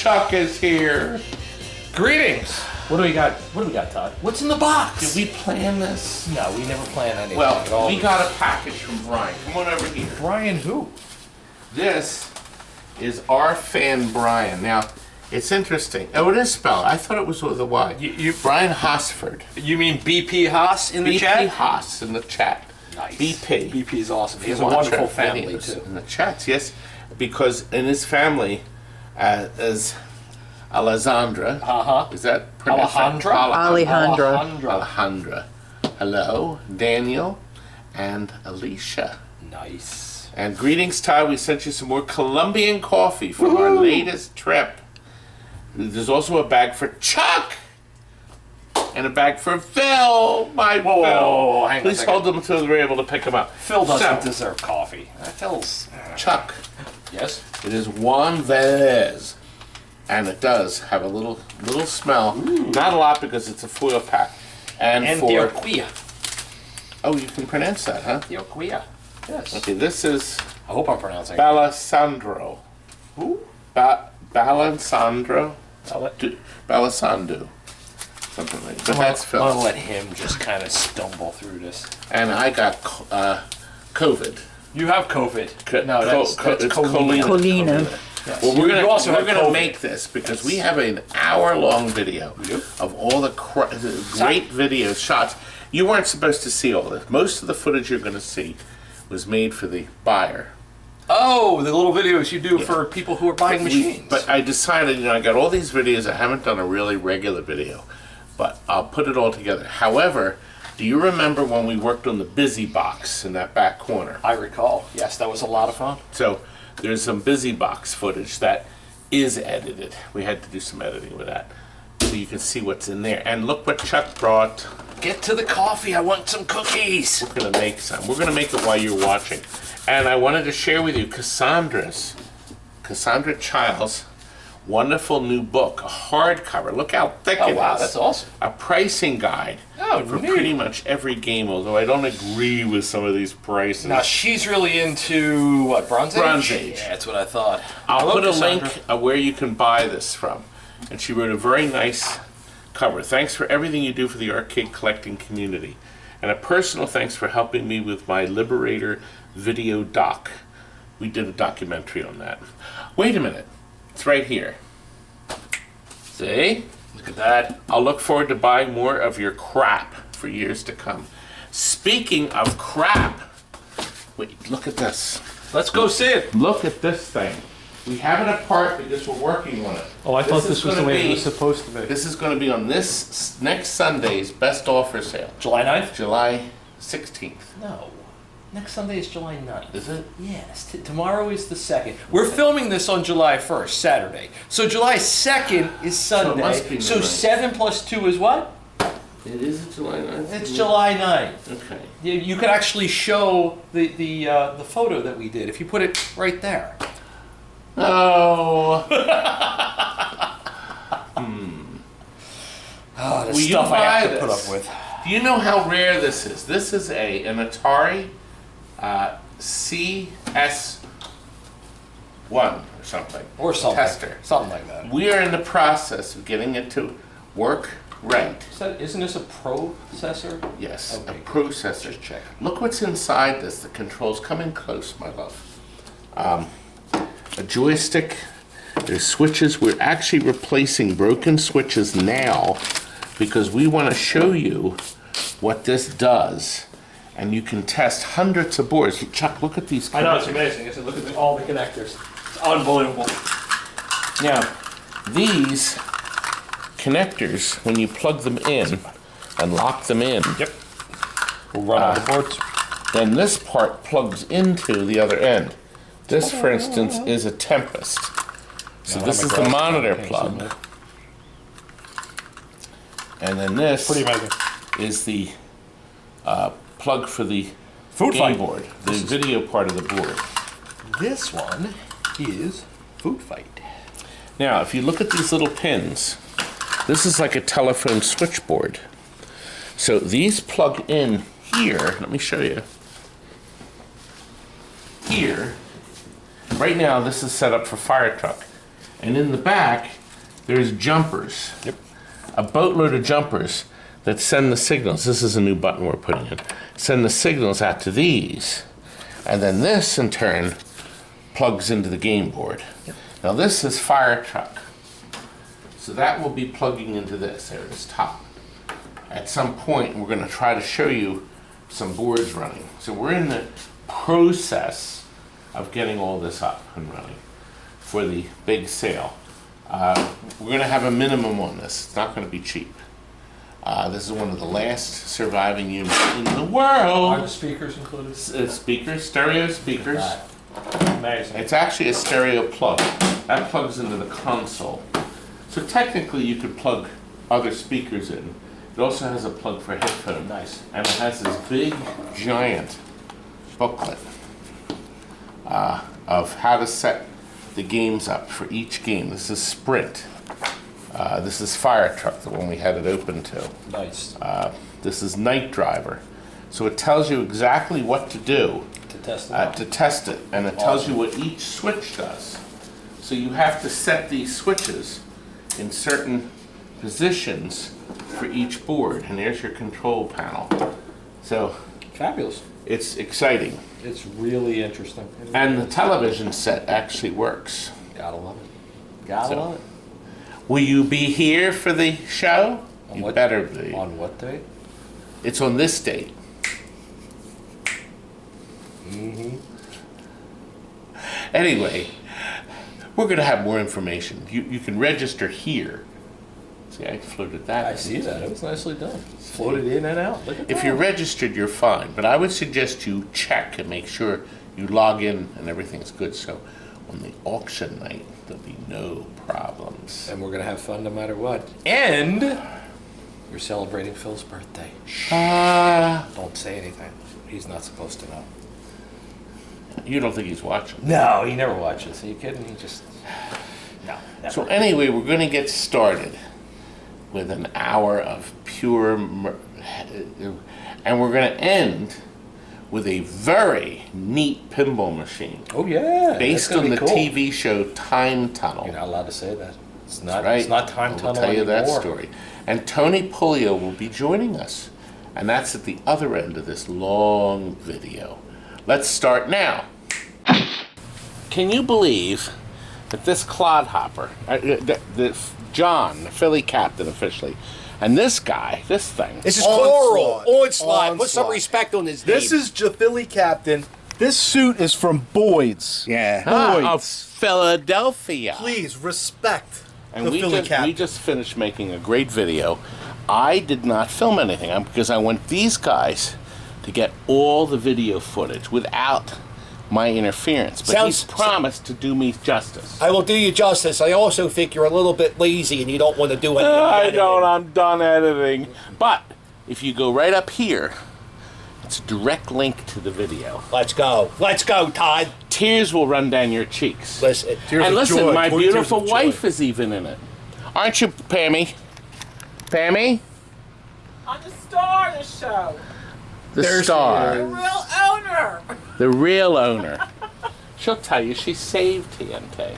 Chuck is here. Greetings. What do we got? What do we got, Todd? What's in the box? Did we plan this? No, we never planned anything. Well, we got a package from Brian. Come on over here. Brian who? This is our fan Brian. Now, it's interesting. Oh, it is spelled. I thought it was with a Y. Brian Hosford. You mean BP Haas in the chat? BP Haas in the chat. Nice. BP. BP is awesome. He has a Watch wonderful our family videos too. in the chats, yes, because in his family, is Alessandra. Is that pronounced? Alejandra. Hello, Daniel, and Alicia. Nice. And greetings, Todd. We sent you some more Colombian coffee from our latest trip. There's also a bag for Chuck. And a bag for Phil, my Phil. Hang on Please hold them until we're able to pick them up. Phil doesn't deserve coffee. Phil's... Chuck. Yes? It is Juan Vez. And it does have a little smell. Not a lot because it's a foil pack. And for... Antioquia. Oh, you can pronounce that, huh? Antioquia. Yes. Okay, this is... I hope I'm pronouncing it. Balasandro. Who? Balasandro. Balasando. Something like that. But that's Phil. I'm gonna let him just kind of stumble through this. And I got COVID. You have COVID. No, that's Colina. Yes. Well, we're gonna make this because we have an hour-long video of all the great video shots. You weren't supposed to see all this. Most of the footage you're going to see was made for the buyer. Oh, the little videos you do for people who are buying machines. But I decided, I got all these videos. I haven't done a really regular video, but I'll put it all together. However, do you remember when we worked on the Busy Box in that back corner? I recall. Yes, that was a lot of fun. So there's some Busy Box footage that is edited. We had to do some editing with that, so you can see what's in there. And look what Chuck brought. Get to the coffee. I want some cookies. We're gonna make some. We're gonna make it while you're watching. And I wanted to share with you Cassandra Childs' wonderful new book, a hardcover. Look how thick it is. Oh, wow, that's awesome. A pricing guide for pretty much every game, although I don't agree with some of these prices. Now, she's really into, what, Bronze Age? Bronze Age. Yeah, that's what I thought. I'll put a link where you can buy this from. And she wrote a very nice cover. Thanks for everything you do for the arcade collecting community. And a personal thanks for helping me with my Liberator video doc. We did a documentary on that. Wait a minute. It's right here. See? Look at that. I'll look forward to buying more of your crap for years to come. Speaking of crap, wait, look at this. Let's go see it. Look at this thing. We have it apart because we're working on it. Oh, I thought this was the way it was supposed to be. This is going to be on this next Sunday's best offer sale. July 9th? July 16th. No. Next Sunday is July 9th. Is it? Yes. Tomorrow is the 2nd. We're filming this on July 1st, Saturday. So July 2nd is Sunday. So it must be so 7 plus 2 is what? It is July 9th. It's July 9th. Okay. You could actually show the photo that we did if you put it right there. Oh. Oh, the stuff I have to put up with. Do you know how rare this is? This is an Atari CS1 or something. Or something. Tester. Something like that. We are in the process of getting it to work right. Isn't this a processor? Yes, okay, a processor. Just check. Look what's inside this. The controls. Come in close, my love. A joystick. There's switches. We're actually replacing broken switches now because we want to show you what this does. And you can test hundreds of boards. Chuck, look at these connectors. I know, it's amazing. Isn't it? Look at all the connectors. It's unbelievable. Now, these connectors, when you plug them in and lock them in, We'll run all the boards. then this part plugs into the other end. This, for instance, is a Tempest. So this is the monitor plug. And then this is the plug for the game board, the video part of the board. This one is Food Fight. Now, if you look at these little pins, this is like a telephone switchboard. So these plug in here. Let me show you. Here. Right now, this is set up for fire truck. And in the back, there's jumpers. Yep. A boatload of jumpers that send the signals. This is a new button we're putting in. Send the signals out to these. And then this, in turn, plugs into the game board. Yep. Now this is fire truck. So that will be plugging into this. There it is, top. At some point, we're going to try to show you some boards running. So we're in the process of getting all this up and running for the big sale. We're going to have a minimum on this. It's not going to be cheap. This is one of the last surviving units in the world. Are the speakers included? Speakers, stereo speakers. Amazing. It's actually a stereo plug. That plugs into the console. So technically you could plug other speakers in. It also has a plug for headphones. Nice. And it has this big, giant booklet of how to set the games up for each game. This is Sprint. This is Fire Truck, the one we had it open to. Nice. This is Night Driver. So it tells you exactly what to do To test it. and it tells you what each switch does. So you have to set these switches in certain positions for each board, and there's your control panel. So Fabulous. it's exciting. It's really interesting. And the television set actually works. Gotta love it. Gotta So- love it. Will you be here for the show? On You what- better be. On what date? It's on this date. Anyway, we're going to have more information. You can register here. See, I floated that. I see that. It was nicely done. Floated in and out. Look at If that. you're registered, you're fine. But I would suggest you check and make sure you log in and everything's good. So on the auction night, there'll be no problems. And we're gonna have fun no matter what. And you're celebrating Phil's birthday. Don't say anything. He's not supposed to know. You don't think he's watching? No, he never watches. Are you kidding? He just no. Never. So anyway, we're going to get started with an hour of pure, and we're going to end with a very neat pinball machine Oh yeah. based that's on gonna the be cool. TV show Time Tunnel. You're not allowed to say that. It's not. Right? It's not time We'll tunnel tell you that anymore. story. And Tony Puleo will be joining us, and that's at the other end of this long video. Let's start now. Can you believe that this clodhopper, John, the Philly captain officially, and this guy, this thing, This is Onslaught. Coral. Onslaught. Put some Onslaught. respect on his This name. is the Philly captain. This suit is from Boyd's. Yeah. of Philadelphia. Please respect And the Philly we captain. just finished making a great video. I did not film anything because I want these guys to get all the video footage without my interference. But Sounds- he's promised to do me justice. I will do you justice. I also think you're a little bit lazy and you don't want to do anything. I don't. I'm done editing. But if you go right up here, it's a direct link to the video. Let's go. Let's go, Todd. Tears will run down your cheeks. Listen. Tears And of listen, joy, my 20 tears beautiful of joy. wife is even in it. Aren't you, Pammy? Pammy? I'm the star of the show. The There she star. The real owner. The real owner. She'll tell you she saved TNT.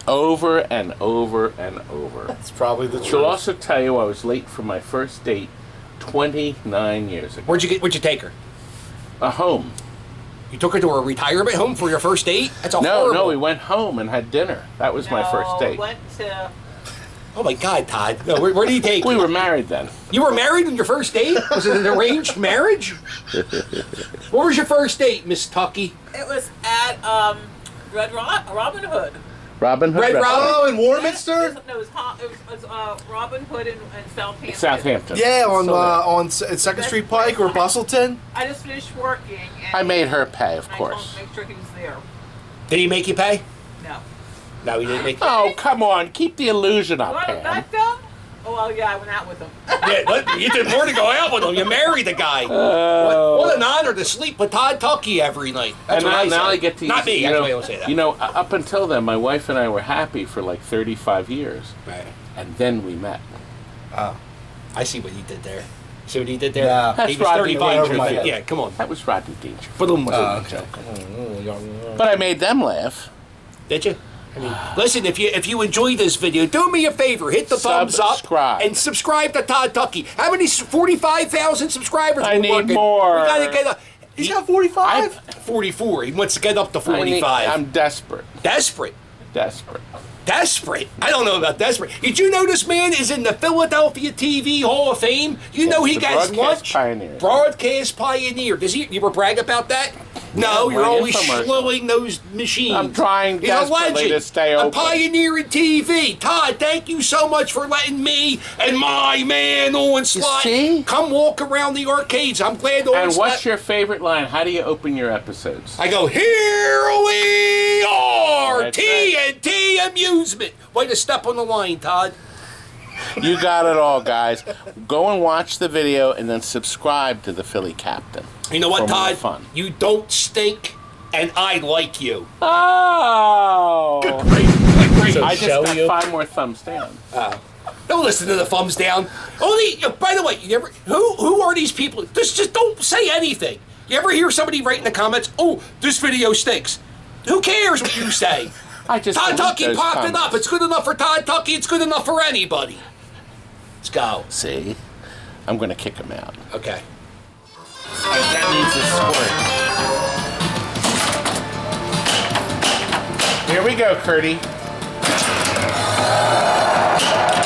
Over and over and over. It's probably the She'll truth. also tell you I was late for my first date 29 years ago. Where'd you take her? A home. You took her to a retirement home for your first date? That's a No, horrible. we went home and had dinner. That was my first date. Went to. Oh my God, Todd. No, where did he take We you? were married then. You were married on your first date? Was it an arranged marriage? What was your first date, Miss Tucky? It was at Robin Hood. Robin Hood. Red Restaurant. Robin? Oh, in Warminster? No, it was Robin Hood in Southampton. Southampton. Yeah, So on Second Street Pike or Bustleton. I just finished working. And I made her pay, of I told him course. to make sure he was there. Did he make you pay? No. No, he didn't make you Oh, come on. Keep the illusion You up, want to Pam. back them? Oh, well, yeah, I went out with him. Yeah, you did more to go out with him. You married the guy. What an honor to sleep with Todd Tucky every night. That's And what now say. I get to Not use, me. That's why I don't say that. You know, up until then, my wife and I were happy for like 35 years. Right. And then we met. I see what he did there. See what he did there? Yeah. That's he was Rodney 35 Dangerfield. years old. Yeah, come on. That was Rodney Dangerfield. Put him with okay. But I made them laugh. Did you? I mean, listen, if you enjoyed this video, do me a favor, hit the thumbs up and subscribe to Todd Tucky. How many 45,000 subscribers? I need more. We gotta get up. He's got 45. 44. He wants to get up to 45. I'm desperate. Desperate. Desperate. Desperate? I don't know about desperate. Did you know this man is in the Philadelphia TV Hall of Fame? You know he got his lunch? Broadcast pioneer. Does he? You ever brag about that? No, you're always slowing those machines. I'm trying desperately to stay open. A pioneer in TV. Todd, thank you so much for letting me and my man Onslaught come walk around the arcades. I'm glad Onslaught... And what's your favorite line? How do you open your episodes? I go, here we are, TNT Amusement. Way to step on the line, Todd. You got it all, guys. Go and watch the video and then subscribe to the Philly Captain. You know what, Todd? Fun. You don't stink, and I like you. Oh! Good grief. So I just got 5 more thumbs down. Don't listen to the thumbs down. Only, by the way, you ever, who are these people? Just don't say anything. You ever hear somebody write in the comments, oh, this video stinks? Who cares what you say? Todd Tucky popped it up. It's good enough for Todd Tucky. It's good enough for anybody. Let's go. See? I'm going to kick him out. Okay. That needs a squirt. Here we go, Curdy.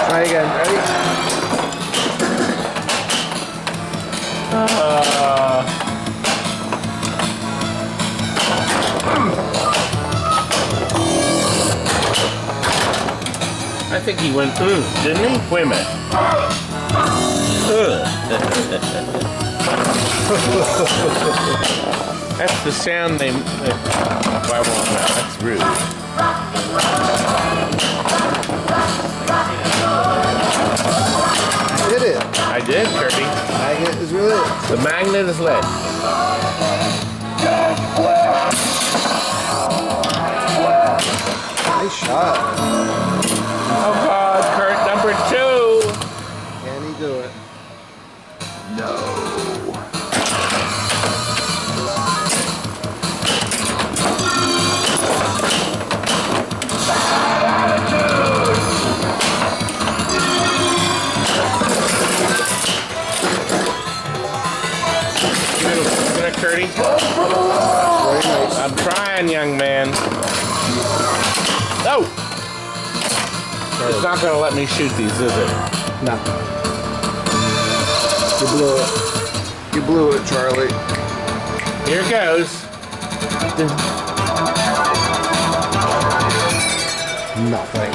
Try again. Ready? I think he went through, didn't he? Wait a minute. That's the sound they... Why won't that? That's rude. Did it? I did, Kirby. Magnet is lit. The magnet is lit. Nice shot. Oh God, Curt, number 2. Can he do it? No. Isn't it, Curdy? Very nice. I'm trying, young man. Oh! It's not going to let me shoot these, is it? No. You blew it. You blew it, Charlie. Here goes. Nothing.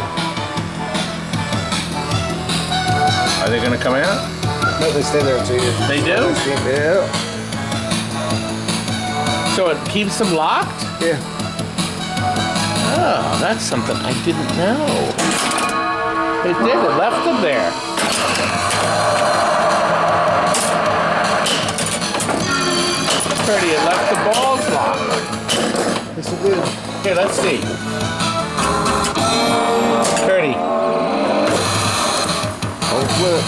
Are they going to come out? No, they stay there until you... They do? Yeah. So it keeps them locked? Yeah. Oh, that's something I didn't know. It did. It left them there. Pretty. It left the balls locked. Yes, it did. Here, let's see. Curdy. Don't flip.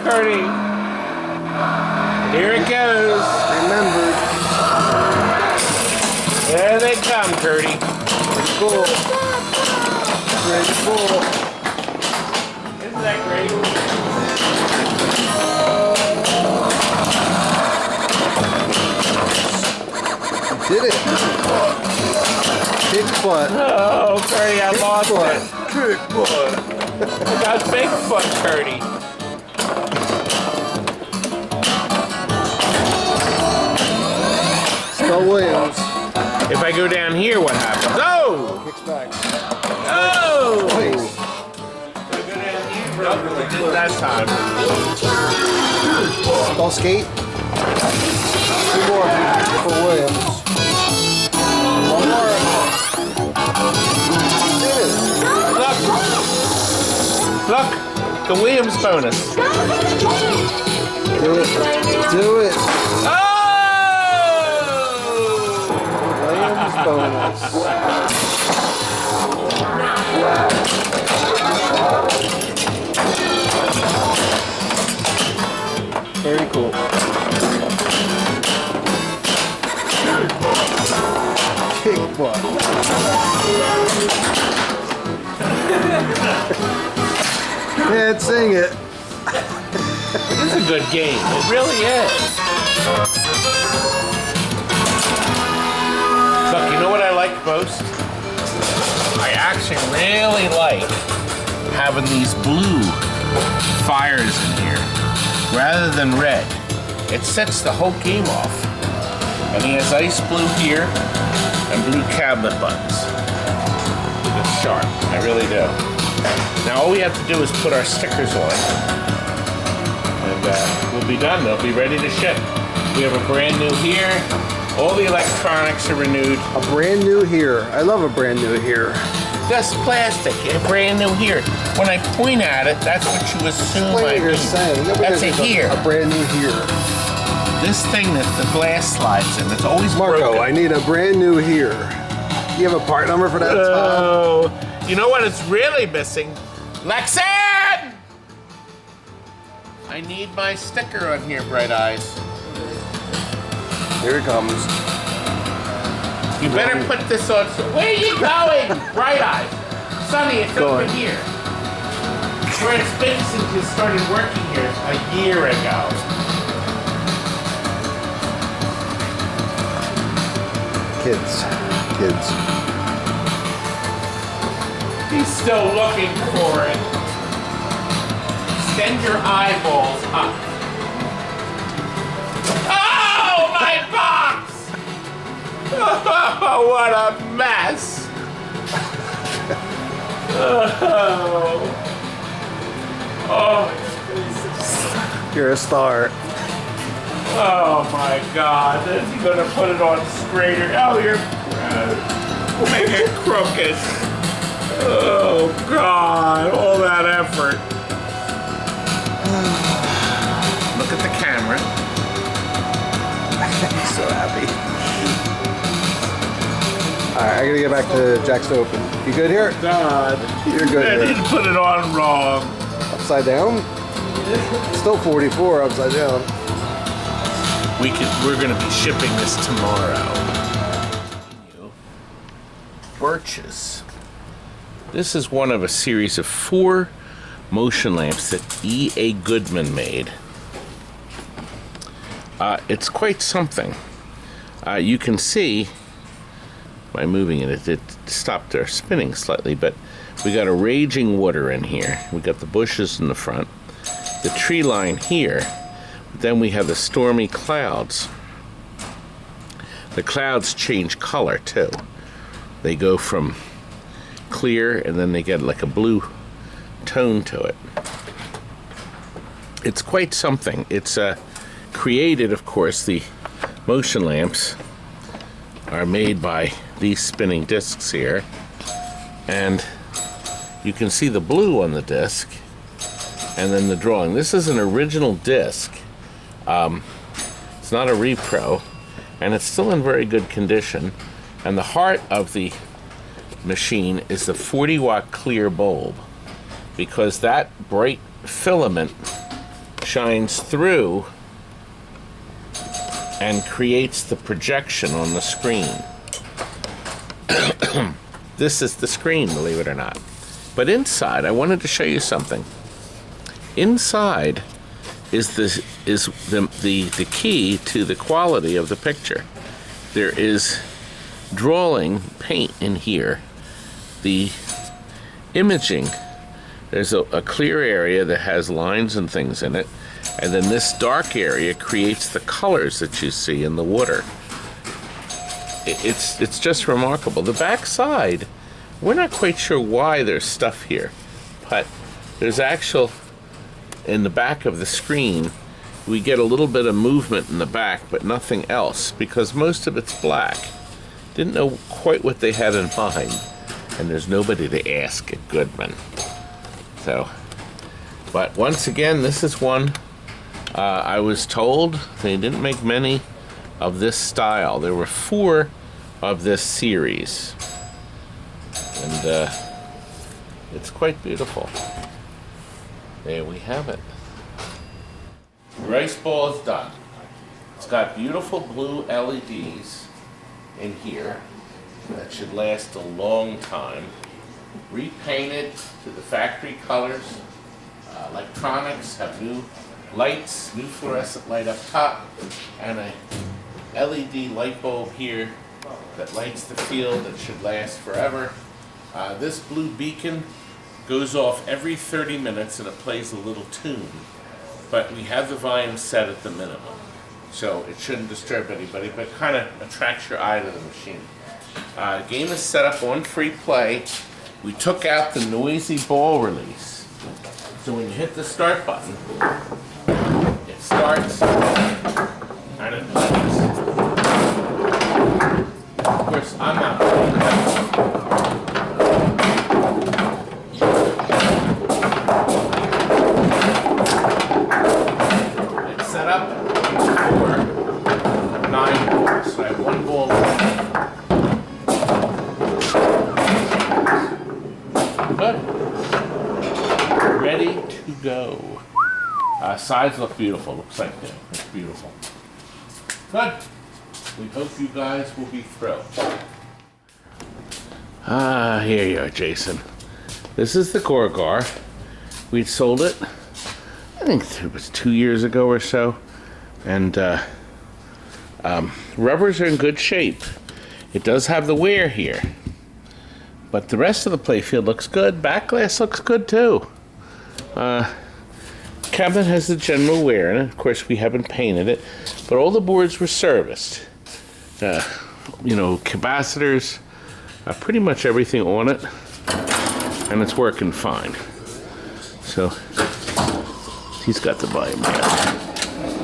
Curdy. Here it goes. Remembered. There they come, Curdy. Pretty cool. Pretty cool. Isn't that great? Did it. Big butt. Oh, Curdy, I lost it. Big butt. I got Bigfoot, Curdy. Spell Williams. If I go down here, what happens? Oh! Kicks back. Oh! Nice. Nope, we did that time. Spell Skate. 2 more for Williams. 1 more. Did it. Look! The Williams bonus. Do it. Do it. Oh! bonus. Very cool. Kick butt. Can't sing it. It's a good game. It really is. Look, you know what I like most? I actually really like having these blue fires in here rather than red. It sets the whole game off. And he has ice blue here and blue cabinet buttons. It's sharp. I really do. Now all we have to do is put our stickers on. And we'll be done. They'll be ready to ship. We have a brand new here. All the electronics are renewed. A brand new here. I love a brand new here. That's plastic. A brand new here. When I point at it, that's what you assume What I you're mean. saying. That's a here. A brand new here. This thing that the glass slides in, it's always Marco, broken. I need a brand new here. You have a part number for that, Tom? Oh, you know what it's really missing? Lexan! I need my sticker on here, Bright Eyes. Here it comes. You better put this on. Where are you going, Bright Eyes? Sonny, it's over here. Where it's been since you started working here a year ago. Kids. He's still looking for it. Extend your eyeballs up. Oh, my box! Oh, what a mess! Oh, You're a star. oh my God! Is he gonna put it on straighter? Oh, you're make it crooked. Oh God! All that effort. Look at the camera. He's so happy. Alright, I gotta get back to Jack's Open. You good here? God, You're good I here. didn't put it on wrong. Upside down? Still 44 upside down. We're gonna be shipping this tomorrow. Birches. This is one of a series of 4 motion lamps that EA Goodman made. It's quite something. You can see by moving it stopped our spinning slightly, but we got a raging water in here. We got the bushes in the front, the tree line here. Then we have the stormy clouds. The clouds change color too. They go from clear and then they get like a blue tone to it. It's quite something. It's created, of course, the motion lamps are made by these spinning discs here, and you can see the blue on the disc and then the drawing. This is an original disc. It's not a repro, and it's still in very good condition, and the heart of the machine is the 40-watt clear bulb, because that bright filament shines through and creates the projection on the screen. This is the screen, believe it or not. But inside, I wanted to show you something. Inside is the key to the quality of the picture. There is drawing paint in here. The imaging, there's a clear area that has lines and things in it, and then this dark area creates the colors that you see in the water. It's just remarkable. The back side, we're not quite sure why there's stuff here, but there's actual, in the back of the screen, we get a little bit of movement in the back, but nothing else, because most of it's black. Didn't know quite what they had in mind, and there's nobody to ask at Goodman. So, but once again, this is one I was told they didn't make many of this style. There were 4 of this series. And it's quite beautiful. There we have it. The rice ball is done. It's got beautiful blue LEDs in here that should last a long time. Repainted to the factory colors. Electronics have new lights, new fluorescent light up top, and a LED light bulb here that lights the field that should last forever. This blue beacon goes off every 30 minutes and it plays a little tune, but we have the volume set at the minimum, so it shouldn't disturb anybody, but kind of attracts your eye to the machine. Game is set up on free play. We took out the noisy ball release, so when you hit the start button, it starts and it plays. Of course, I'm not playing that. It's set up for 9 balls, so I have 1 ball left. Good. Ready to go. Sides look beautiful. Looks like that. It's beautiful. Good. We hope you guys will be thrilled. Here you are, Jason. This is the Gorgar. We'd sold it, I think it was 2 years ago or so. And rubbers are in good shape. It does have the wear here. But the rest of the playfield looks good. Back glass looks good too. Cabinet has the general wear in it. Of course, we haven't painted it, but all the boards were serviced. You know, capacitors, pretty much everything on it, and it's working fine. So he's got the volume down.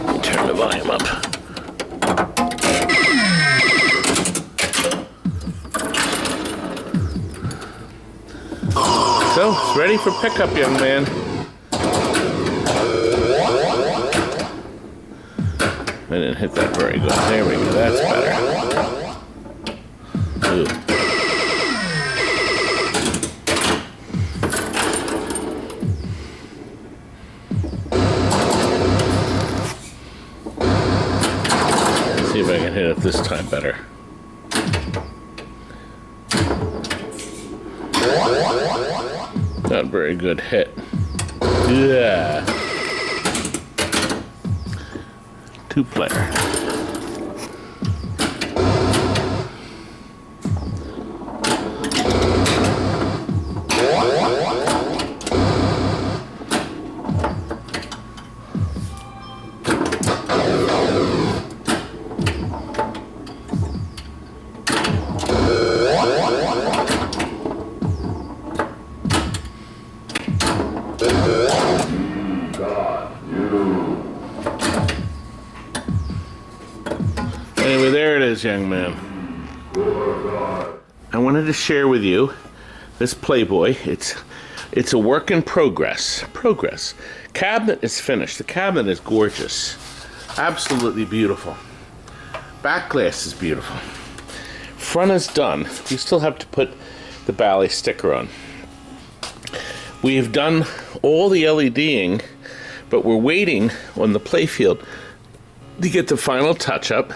Let me turn the volume up. So, it's ready for pickup, young man. I didn't hit that very good. There we go, that's better. Ooh. Let's see if I can hit it this time better. Not very good hit. Yeah. 2-player. Anyway, there it is, young man. I wanted to share with you this Playboy. It's a work in progress. Cabinet is finished. The cabinet is gorgeous. Absolutely beautiful. Back glass is beautiful. Front is done. We still have to put the Bally sticker on. We have done all the LEDing, but we're waiting on the playfield to get the final touch-up.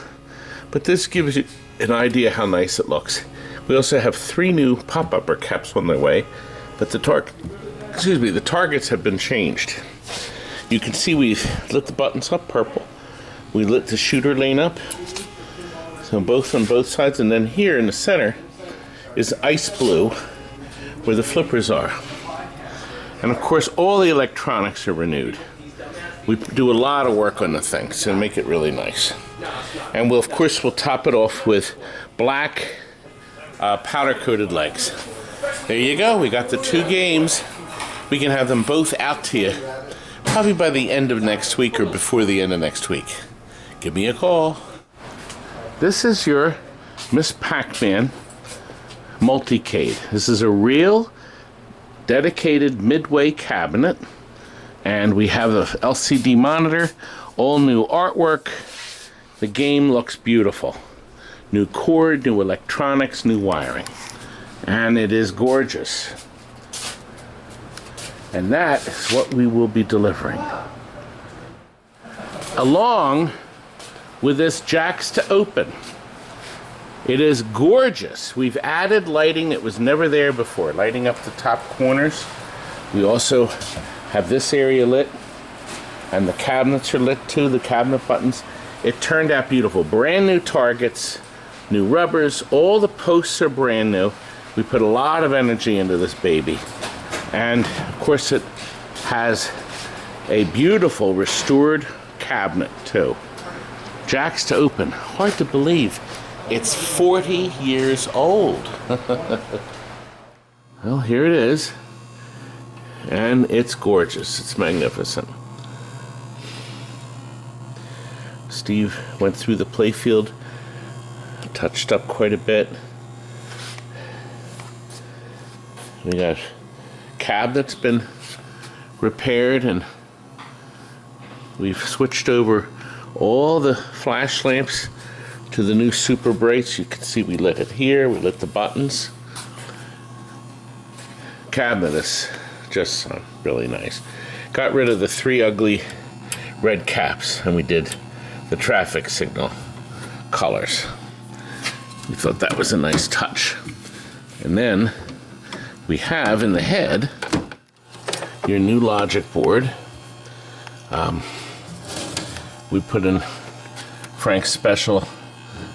But this gives you an idea how nice it looks. We also have 3 new pop-upper caps on their way, but the targets have been changed. You can see we've lit the buttons up purple. We lit the shooter lane up, so both on both sides, and then here in the center is ice blue where the flippers are. And of course, all the electronics are renewed. We do a lot of work on the thing to make it really nice. And we'll top it off with black powder-coated legs. There you go. We got the 2 games. We can have them both out to you probably by the end of next week or before the end of next week. Give me a call. This is your Miss Pacman multicade. This is a real dedicated midway cabinet. And we have the LCD monitor, all new artwork. The game looks beautiful. New cord, new electronics, new wiring. And it is gorgeous. And that is what we will be delivering. Along with this jacks to open. It is gorgeous. We've added lighting that was never there before, lighting up the top corners. We also have this area lit, and the cabinets are lit too, the cabinet buttons. It turned out beautiful. Brand new targets, new rubbers, all the posts are brand new. We put a lot of energy into this baby. And of course it has a beautiful restored cabinet too. Jacks to open. Hard to believe. It's 40 years old. Well, here it is. And it's gorgeous. It's magnificent. Steve went through the playfield, touched up quite a bit. We got cabinets been repaired, and we've switched over all the flash lamps to the new super brights. You can see we lit it here, we lit the buttons. Cabinet is just really nice. Got rid of the 3 ugly red caps, and we did the traffic signal colors. We thought that was a nice touch. And then we have in the head your new logic board. We put in Frank's special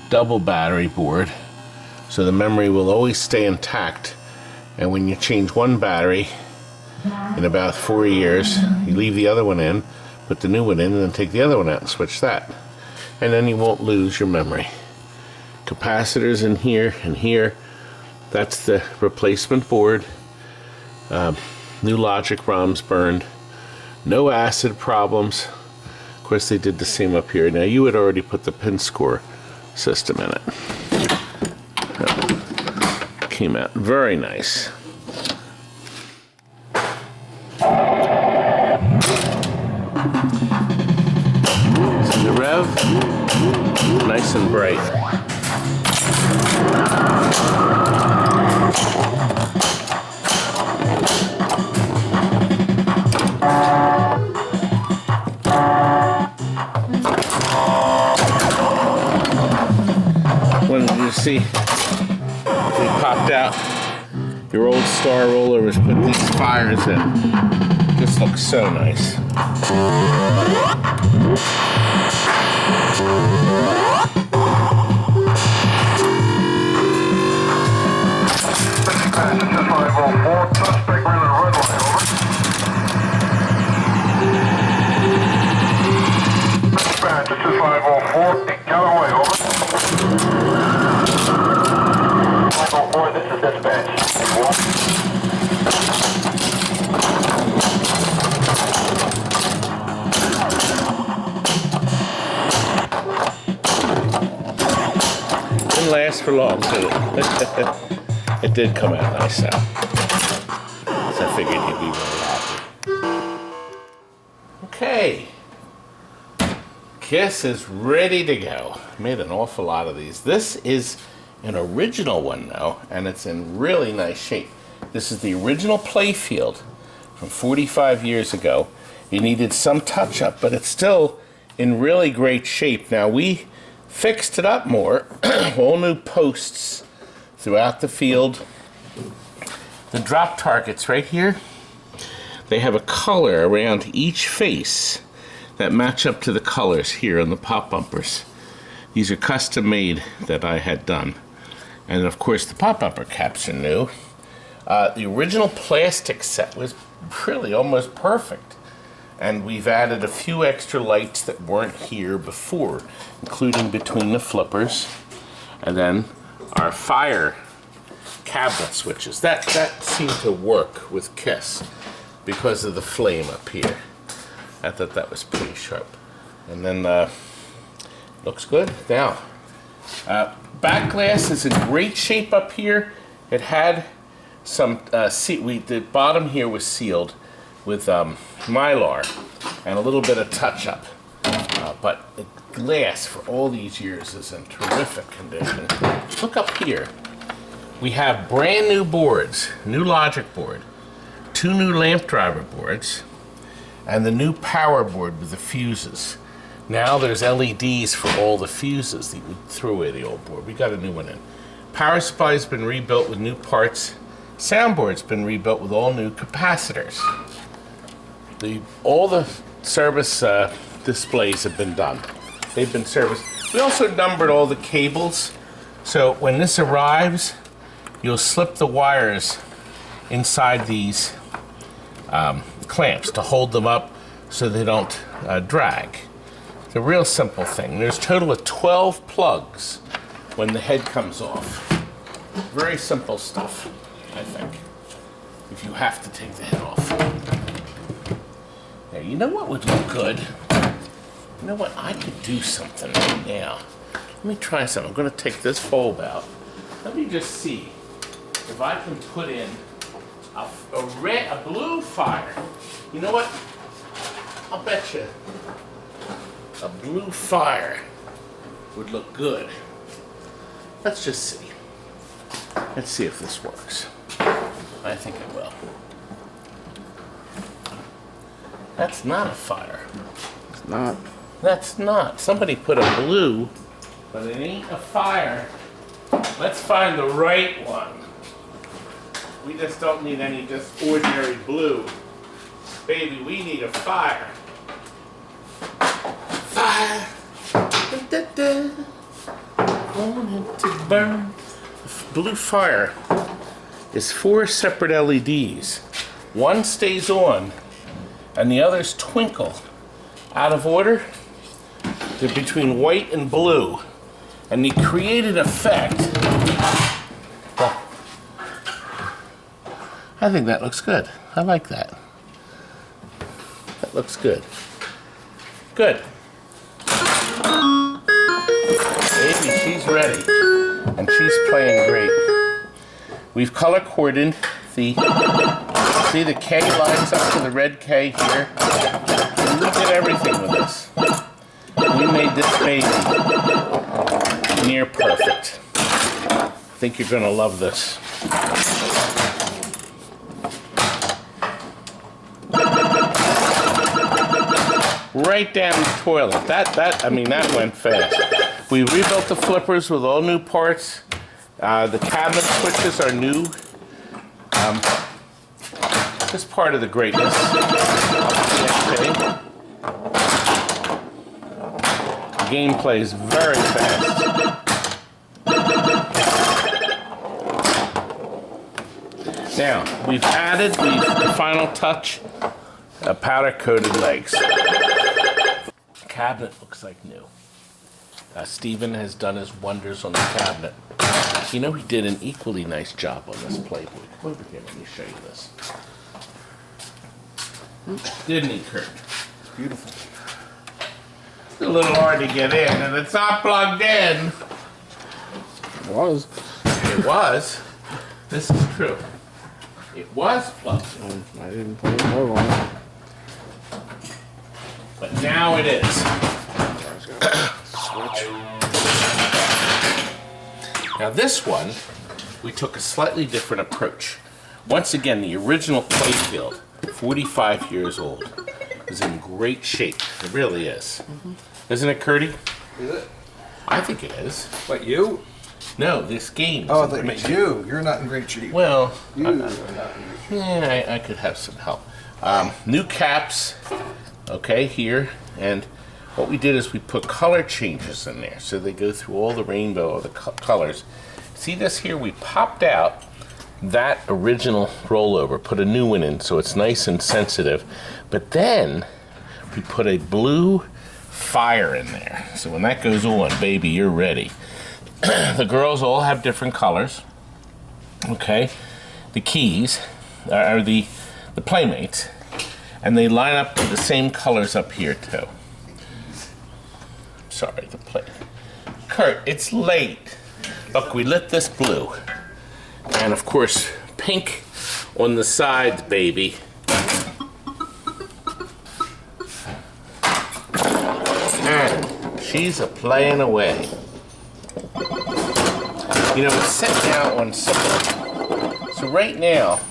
double battery board, so the memory will always stay intact, and when you change one battery in about 4 years, you leave the other one in, put the new one in, and then take the other one out and switch that, and then you won't lose your memory. Capacitors in here and here. That's the replacement board. New logic ROMs burned. No acid problems. Of course they did the same up here. Now you had already put the pin score system in it. Came out very nice. See the rev? Nice and bright. Wanted you to see, we popped out your old star rollers, put these fires in. This looks so nice. This is dispatch. Didn't last for long, did it? It did come out nice though. So I figured you'd be really happy. Okay. Kiss is ready to go. Made an awful lot of these. This is an original one though, and it's in really nice shape. This is the original playfield from 45 years ago. It needed some touch up, but it's still in really great shape. Now we fixed it up more. All new posts throughout the field. The drop targets right here, they have a color around each face that match up to the colors here on the pop bumpers. These are custom made that I had done. And of course the pop bumper caps are new. The original plastic set was really almost perfect. And we've added a few extra lights that weren't here before, including between the flippers. And then our fire cabinet switches. That seemed to work with Kiss because of the flame up here. I thought that was pretty sharp. And then looks good. Now, back glass is in great shape up here. It had some the bottom here was sealed with Mylar and a little bit of touch up. But the glass for all these years is in terrific condition. Look up here. We have brand new boards, new logic board, 2 new lamp driver boards, and the new power board with the fuses. Now there's LEDs for all the fuses. We threw away the old board. We got a new one in. Power supply's been rebuilt with new parts. Soundboard's been rebuilt with all new capacitors. All the service displays have been done. They've been serviced. We also numbered all the cables. So when this arrives, you'll slip the wires inside these clamps to hold them up so they don't drag. It's a real simple thing. There's a total of 12 plugs when the head comes off. Very simple stuff, I think, if you have to take the head off. Now, you know what would look good? You know what? I could do something right now. Let me try something. I'm going to take this bulb out. Let me just see if I can put in a blue fire. You know what? I'll bet you a blue fire would look good. Let's just see. Let's see if this works. I think it will. That's not a fire. It's not. That's not. Somebody put a blue, but it ain't a fire. Let's find the right one. We just don't need any just ordinary blue. Baby, we need a fire. Fire. Da, da, da. Want to burn. Blue fire is 4 separate LEDs. One stays on and the others twinkle. Out of order, they're between white and blue. And they create an effect. I think that looks good. I like that. That looks good. Good. Baby, she's ready. And she's playing great. We've color coordinated the, see the K lines up to the red K here? And we did everything with this. We made this baby near perfect. I think you're gonna love this. Right down the toilet. I mean, that went fast. We rebuilt the flippers with all new parts. The cabinet switches are new. Just part of the greatness. The game plays very fast. Now, we've added the final touch, powder-coated legs. The cabinet looks like new. Stephen has done his wonders on the cabinet. You know, he did an equally nice job on this Playboy. Come over here, let me show you this. Didn't he, Curt? Beautiful. It's a little hard to get in, and it's not plugged in. It was. It was. This is true. It was plugged in. I didn't put a plug on it. But now it is. Switch. Now this one, we took a slightly different approach. Once again, the original playfield, 45 years old, is in great shape. It really is. Isn't it, Curdy? Is it? I think it is. What, you? No, this game is Oh, I in thought you great meant shape. you. You're not in great shape. Well, You. yeah, I could have some help. New caps, okay, here. And what we did is we put color changes in there. So they go through all the rainbow of the colors. See this here? We popped out that original rollover, put a new one in so it's nice and sensitive. But then we put a blue fire in there. So when that goes on, baby, you're ready. The girls all have different colors. Okay, the keys are the playmates, and they line up to the same colors up here too. Sorry, the play. Curt, it's late. Look, we lit this blue, and of course pink on the sides, baby. And she's a playing away. You know, it's set now on simple. So right now,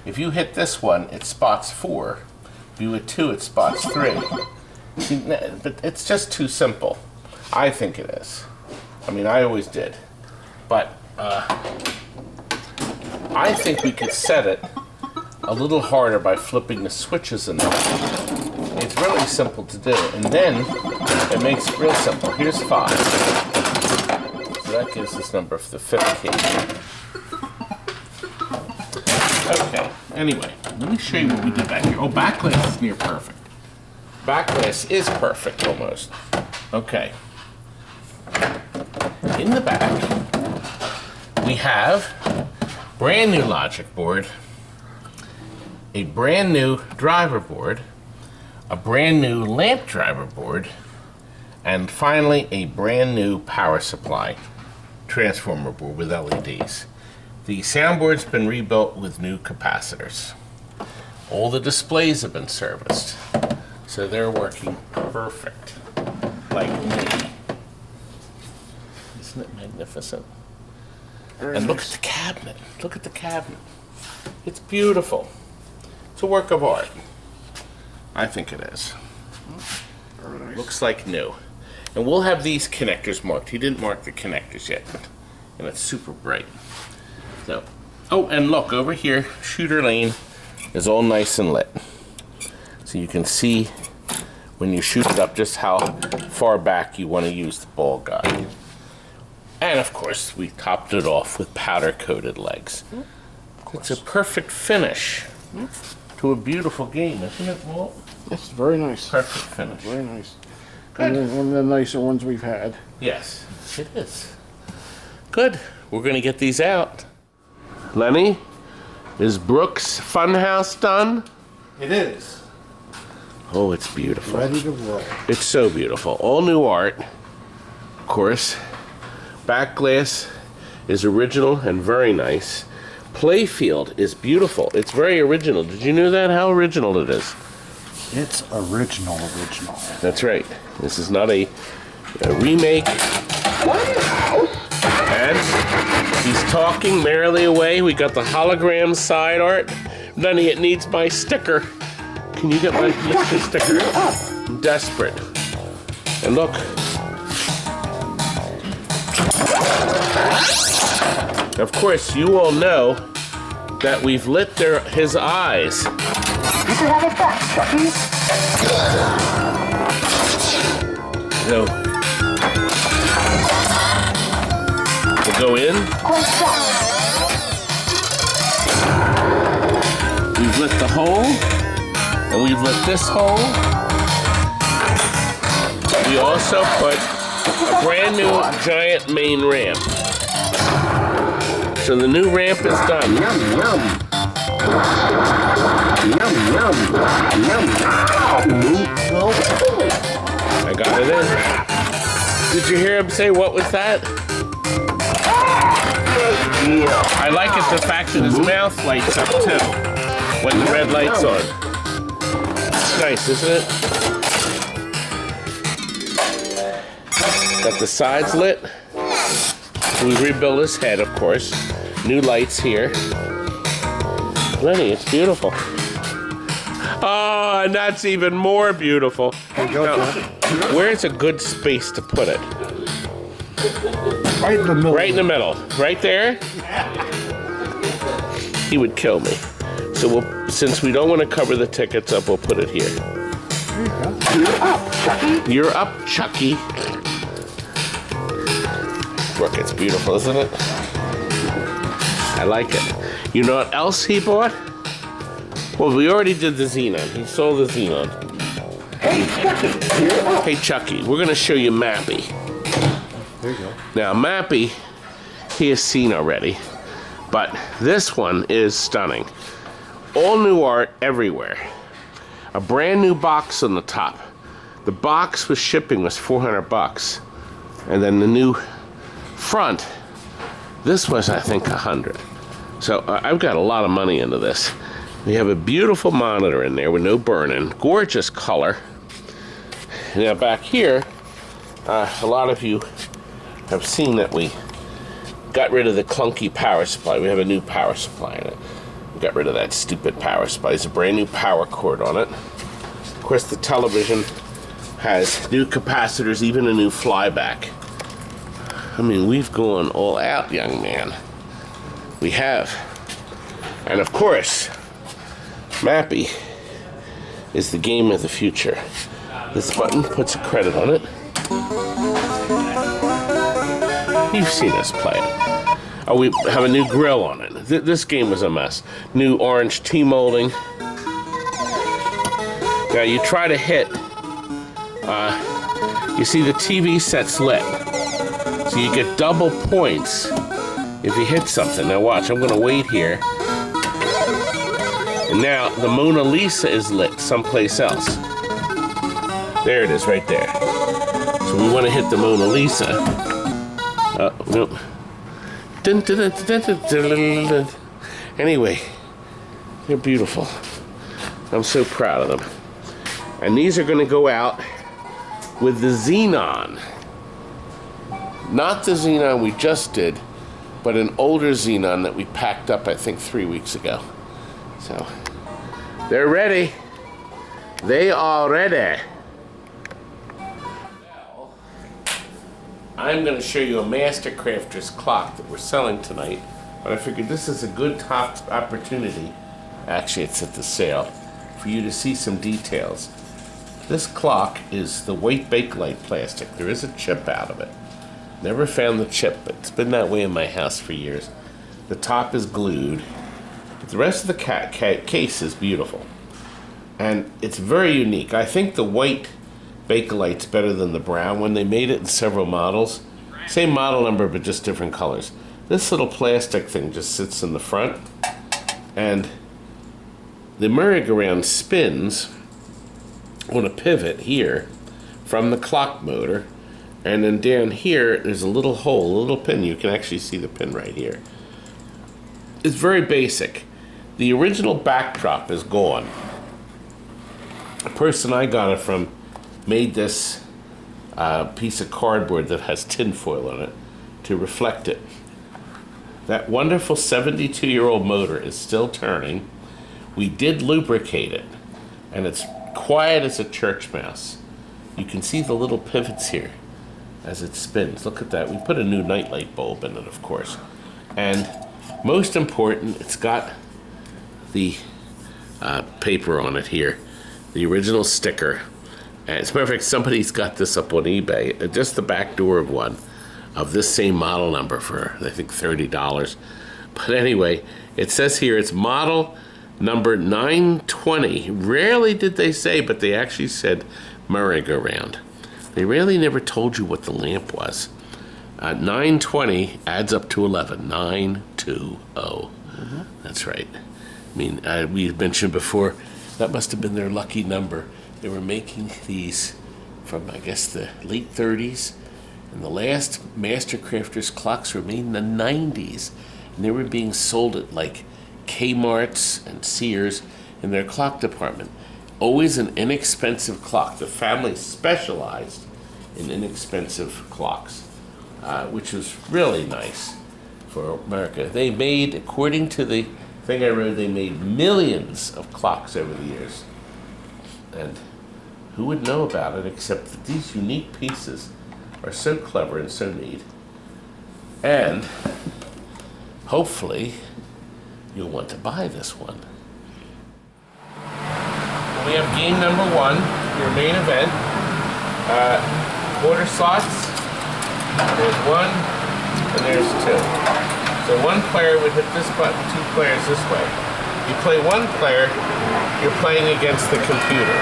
if you hit this one, it spots 4. If you hit 2, it spots 3. See, but it's just too simple. I think it is. I mean, I always did. But I think we could set it a little harder by flipping the switches in there. It's really simple to do. And then it makes it real simple. Here's 5. So that gives this number for the 5th key. Okay, anyway, let me show you what we did back here. Oh, backlash is near perfect. Backlash is perfect, almost. Okay. In the back, we have brand new logic board, a brand new driver board, a brand new lamp driver board, and finally a brand new power supply transformer board with LEDs. The soundboard's been rebuilt with new capacitors. All the displays have been serviced, so they're working perfect, like me. Isn't it magnificent? And look at the cabinet. Look at the cabinet. It's beautiful. It's a work of art. I think it is. Looks like new. And we'll have these connectors marked. He didn't mark the connectors yet, and it's super bright. So, oh, and look over here, shooter lane is all nice and lit. So you can see when you shoot it up just how far back you want to use the ball guide. And of course, we topped it off with powder-coated legs. It's a perfect finish to a beautiful game, isn't it, Walt? It's very nice. Perfect finish. Very nice. Good. One of the nicer ones we've had. Yes, it is. Good. We're going to get these out. Lenny, is Brooks' Funhouse done? It is. Oh, it's beautiful. Ready to roll. It's so beautiful. All new art, of course. Back glass is original and very nice. Playfield is beautiful. It's very original. Did you know that? How original it is. It's original. That's right. This is not a remake. And he's talking merrily away. We got the hologram side art. Lenny, it needs my sticker. Can you get my sticker? I'm desperate. And look. Of course, you all know that we've lit his eyes. You can have it back, Chucky. So, we'll go in. We've lit the hole, and we've lit this hole. We also put a brand new giant main ramp. So the new ramp is done. Yum, yum. Yum, yum. Yum. I got it in. Did you hear him say, what was that? I like it, the fact that his mouth lights up too when the red light's on. It's nice, isn't it? Got the sides lit. We rebuilt his head, of course. New lights here. Lenny, it's beautiful. Oh, and that's even more beautiful. Now, where's a good space to put it? Right in the middle. Right in the middle. Right there? He would kill me. So since we don't want to cover the tickets up, we'll put it here. You're up, Chucky. You're up, Chucky. Look, it's beautiful, isn't it? I like it. You know what else he bought? Well, we already did the Xenon. He sold the Xenon. Hey, Chucky. You're up. Hey, Chucky, we're going to show you MAPPY. There you go. Now, MAPPY, he has seen already, but this one is stunning. All new art everywhere. A brand new box on the top. The box with shipping was $400, and then the new front, this was, I think, $100. So I've got a lot of money into this. We have a beautiful monitor in there with no burn-in, gorgeous color. Now back here, a lot of you have seen that we got rid of the clunky power supply. We have a new power supply in it. We got rid of that stupid power supply. There's a brand new power cord on it. Of course, the television has new capacitors, even a new flyback. I mean, we've gone all out, young man. We have. And of course, MAPPY is the game of the future. This button puts a credit on it. You've seen us play it. Oh, we have a new grill on it. This game was a mess. New orange T-molding. Now you try to hit, you see the TV set's lit. So you get double points if you hit something. Now watch, I'm gonna wait here. And now the Mona Lisa is lit someplace else. There it is, right there. So we want to hit the Mona Lisa. Nope. Dun, dun, dun, dun, dun, dun, dun. Anyway, they're beautiful. I'm so proud of them. And these are going to go out with the Xenon. Not the Xenon we just did, but an older Xenon that we packed up, I think, 3 weeks ago. So, they're ready. They are ready. I'm going to show you a Mastercrafters clock that we're selling tonight, but I figured this is a good top opportunity, actually it's at the sale, for you to see some details. This clock is the white Bakelite plastic. There is a chip out of it. Never found the chip, but it's been that way in my house for years. The top is glued. But the rest of the case is beautiful. And it's very unique. I think the white Bakelite's better than the brown one. They made it in several models. Same model number, but just different colors. This little plastic thing just sits in the front. And the merry-go-round spins on a pivot here from the clock motor. And then down here, there's a little hole, a little pin. You can actually see the pin right here. It's very basic. The original backdrop is gone. The person I got it from made this piece of cardboard that has tinfoil on it to reflect it. That wonderful 72-year-old motor is still turning. We did lubricate it, and it's quiet as a church mouse. You can see the little pivots here as it spins. Look at that. We put a new nightlight bulb in it, of course. And most important, it's got the paper on it here, the original sticker. And it's perfect. Somebody's got this up on eBay, just the back door of one of this same model number for, I think, $30. But anyway, it says here it's model number 920. Rarely did they say, but they actually said merry-go-round. They really never told you what the lamp was. 920 adds up to 11. 920. That's right. I mean, we mentioned before, that must have been their lucky number. They were making these from, I guess, the late 30s. And the last Mastercrafters clocks were made in the 90s. And they were being sold at like Kmart's and Sears in their clock department. Always an inexpensive clock. The family specialized in inexpensive clocks, which was really nice for America. They made, according to the thing I read, they made millions of clocks over the years. And who would know about it except that these unique pieces are so clever and so neat. And hopefully you'll want to buy this one. We have game number 1, your main event. Quarter slots. There's 1 and there's 2. So one player would hit this button, 2 players this way. You play 1 player, you're playing against the computer.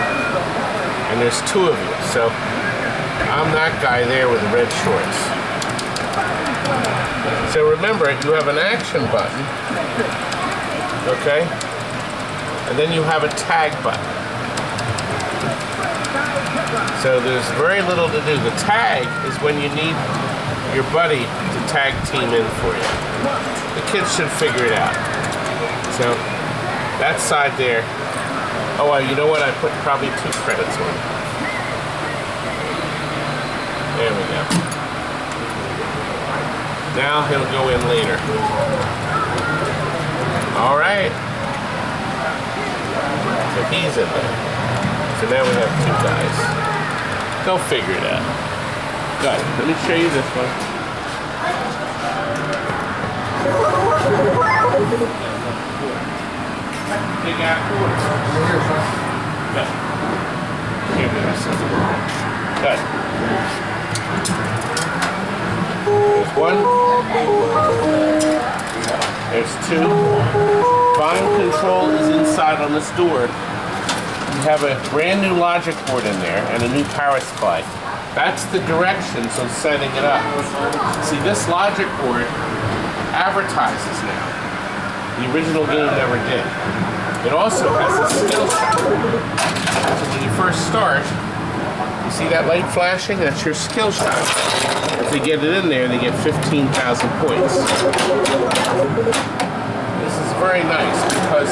And there's 2 of you. So I'm that guy there with the red shorts. So remember, you have an action button, okay? And then you have a tag button. So there's very little to do. The tag is when you need your buddy to tag team in for you. The kids should figure it out. So that side there. Oh, well, you know what? I put probably 2 credits on. Now he'll go in later. All right. So he's in there. So now we have 2 guys. They'll figure it out. Good. Let me show you this one. Big apple. Good. Here we go. Good. There's 1. There's 2. Volume control is inside on this door. You have a brand new logic board in there and a new power supply. That's the directions on setting it up. See, this logic board advertises now. The original game never did. It also has a skill set. So when you first start, you see that light flashing? That's your skill shot. If they get it in there, they get 15,000 points. This is very nice because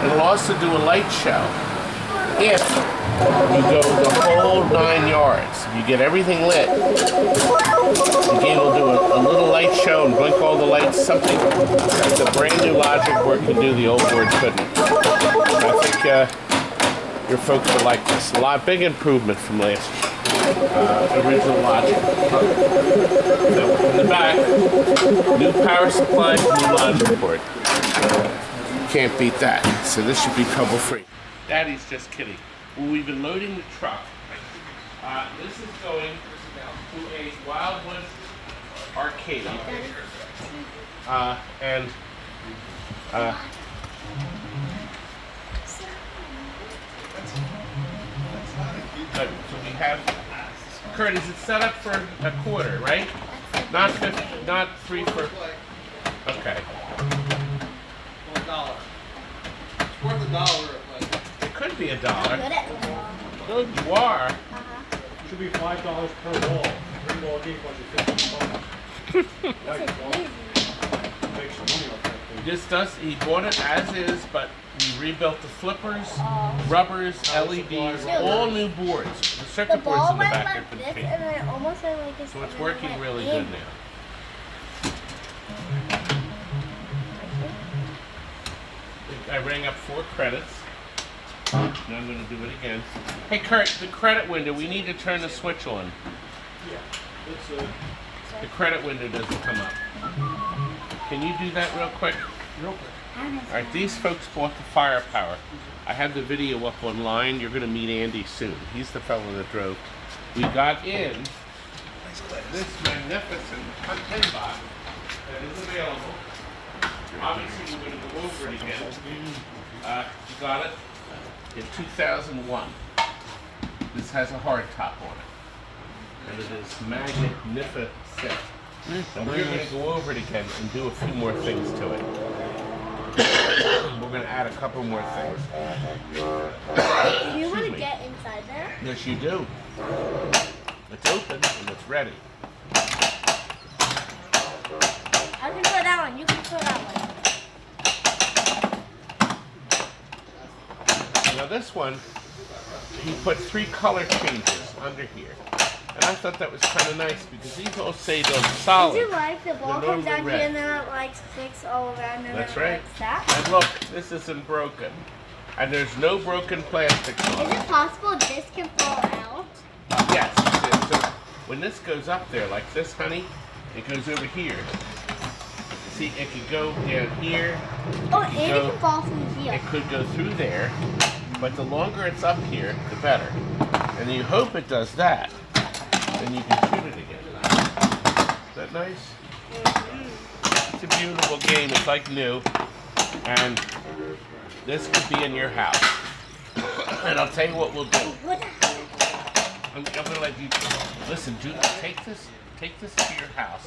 it'll also do a light show. If you go the whole 9 yards, you get everything lit, the game will do a little light show and blink all the lights, something that the brand new logic board can do, the old board couldn't. I think your folks would like this. A lot big improvement from last original logic. So in the back, new power supply, new logic board. Can't beat that. So this should be trouble-free. Daddy's just kidding. Well, we've been loading the truck. This is going to a Wildwood arcade. Good. So we have, Curt, is it set up for a quarter, right? Not 50, not 3 for, okay. $1. It's worth $1. It could be $1. Good, you are. Should be $5 per wall. 3 ball game budget $50. This does, he bought it as is, but we rebuilt the flippers, rubbers, LEDs, all new boards. The circuit boards in the back have been changed. So it's working really good now. I rang up 4 credits. Now I'm going to do it again. Hey Curt, the credit window, we need to turn the switch on. The credit window doesn't come up. Can you do that real quick? Alright, these folks bought the firepower. I have the video up online. You're going to meet Andy soon. He's the fellow that drove. We got in this magnificent tin box that is available. Obviously, we're going to go over it again. You got it in 2001. This has a hard top on it. And it is magnificent. And we're going to go over it again and do a few more things to it. We're going to add a couple more things. Do you want to get inside there? Yes, you do. It's open and it's ready. I can put that one. You can put that one. Now this one, he put 3 color changes under here. And I thought that was kind of nice because these all say they're solid. Did you like the ball They're comes down normally here red. and then it like sticks all around and That's then right. it like that? And look, this isn't broken. And there's no broken plastic on Is it. it possible this can fall out? Yes, it is. So when this goes up there like this, honey, it goes over here. See, it could go down here. Oh, and it can fall through here. It could go through there, but the longer it's up here, the better. And you hope it does that. Then you can shoot it again. Is that nice? It's a beautiful game. It's like new. And this could be in your house. And I'll tell you what we'll do. I'm going to let you listen. Take this to your house,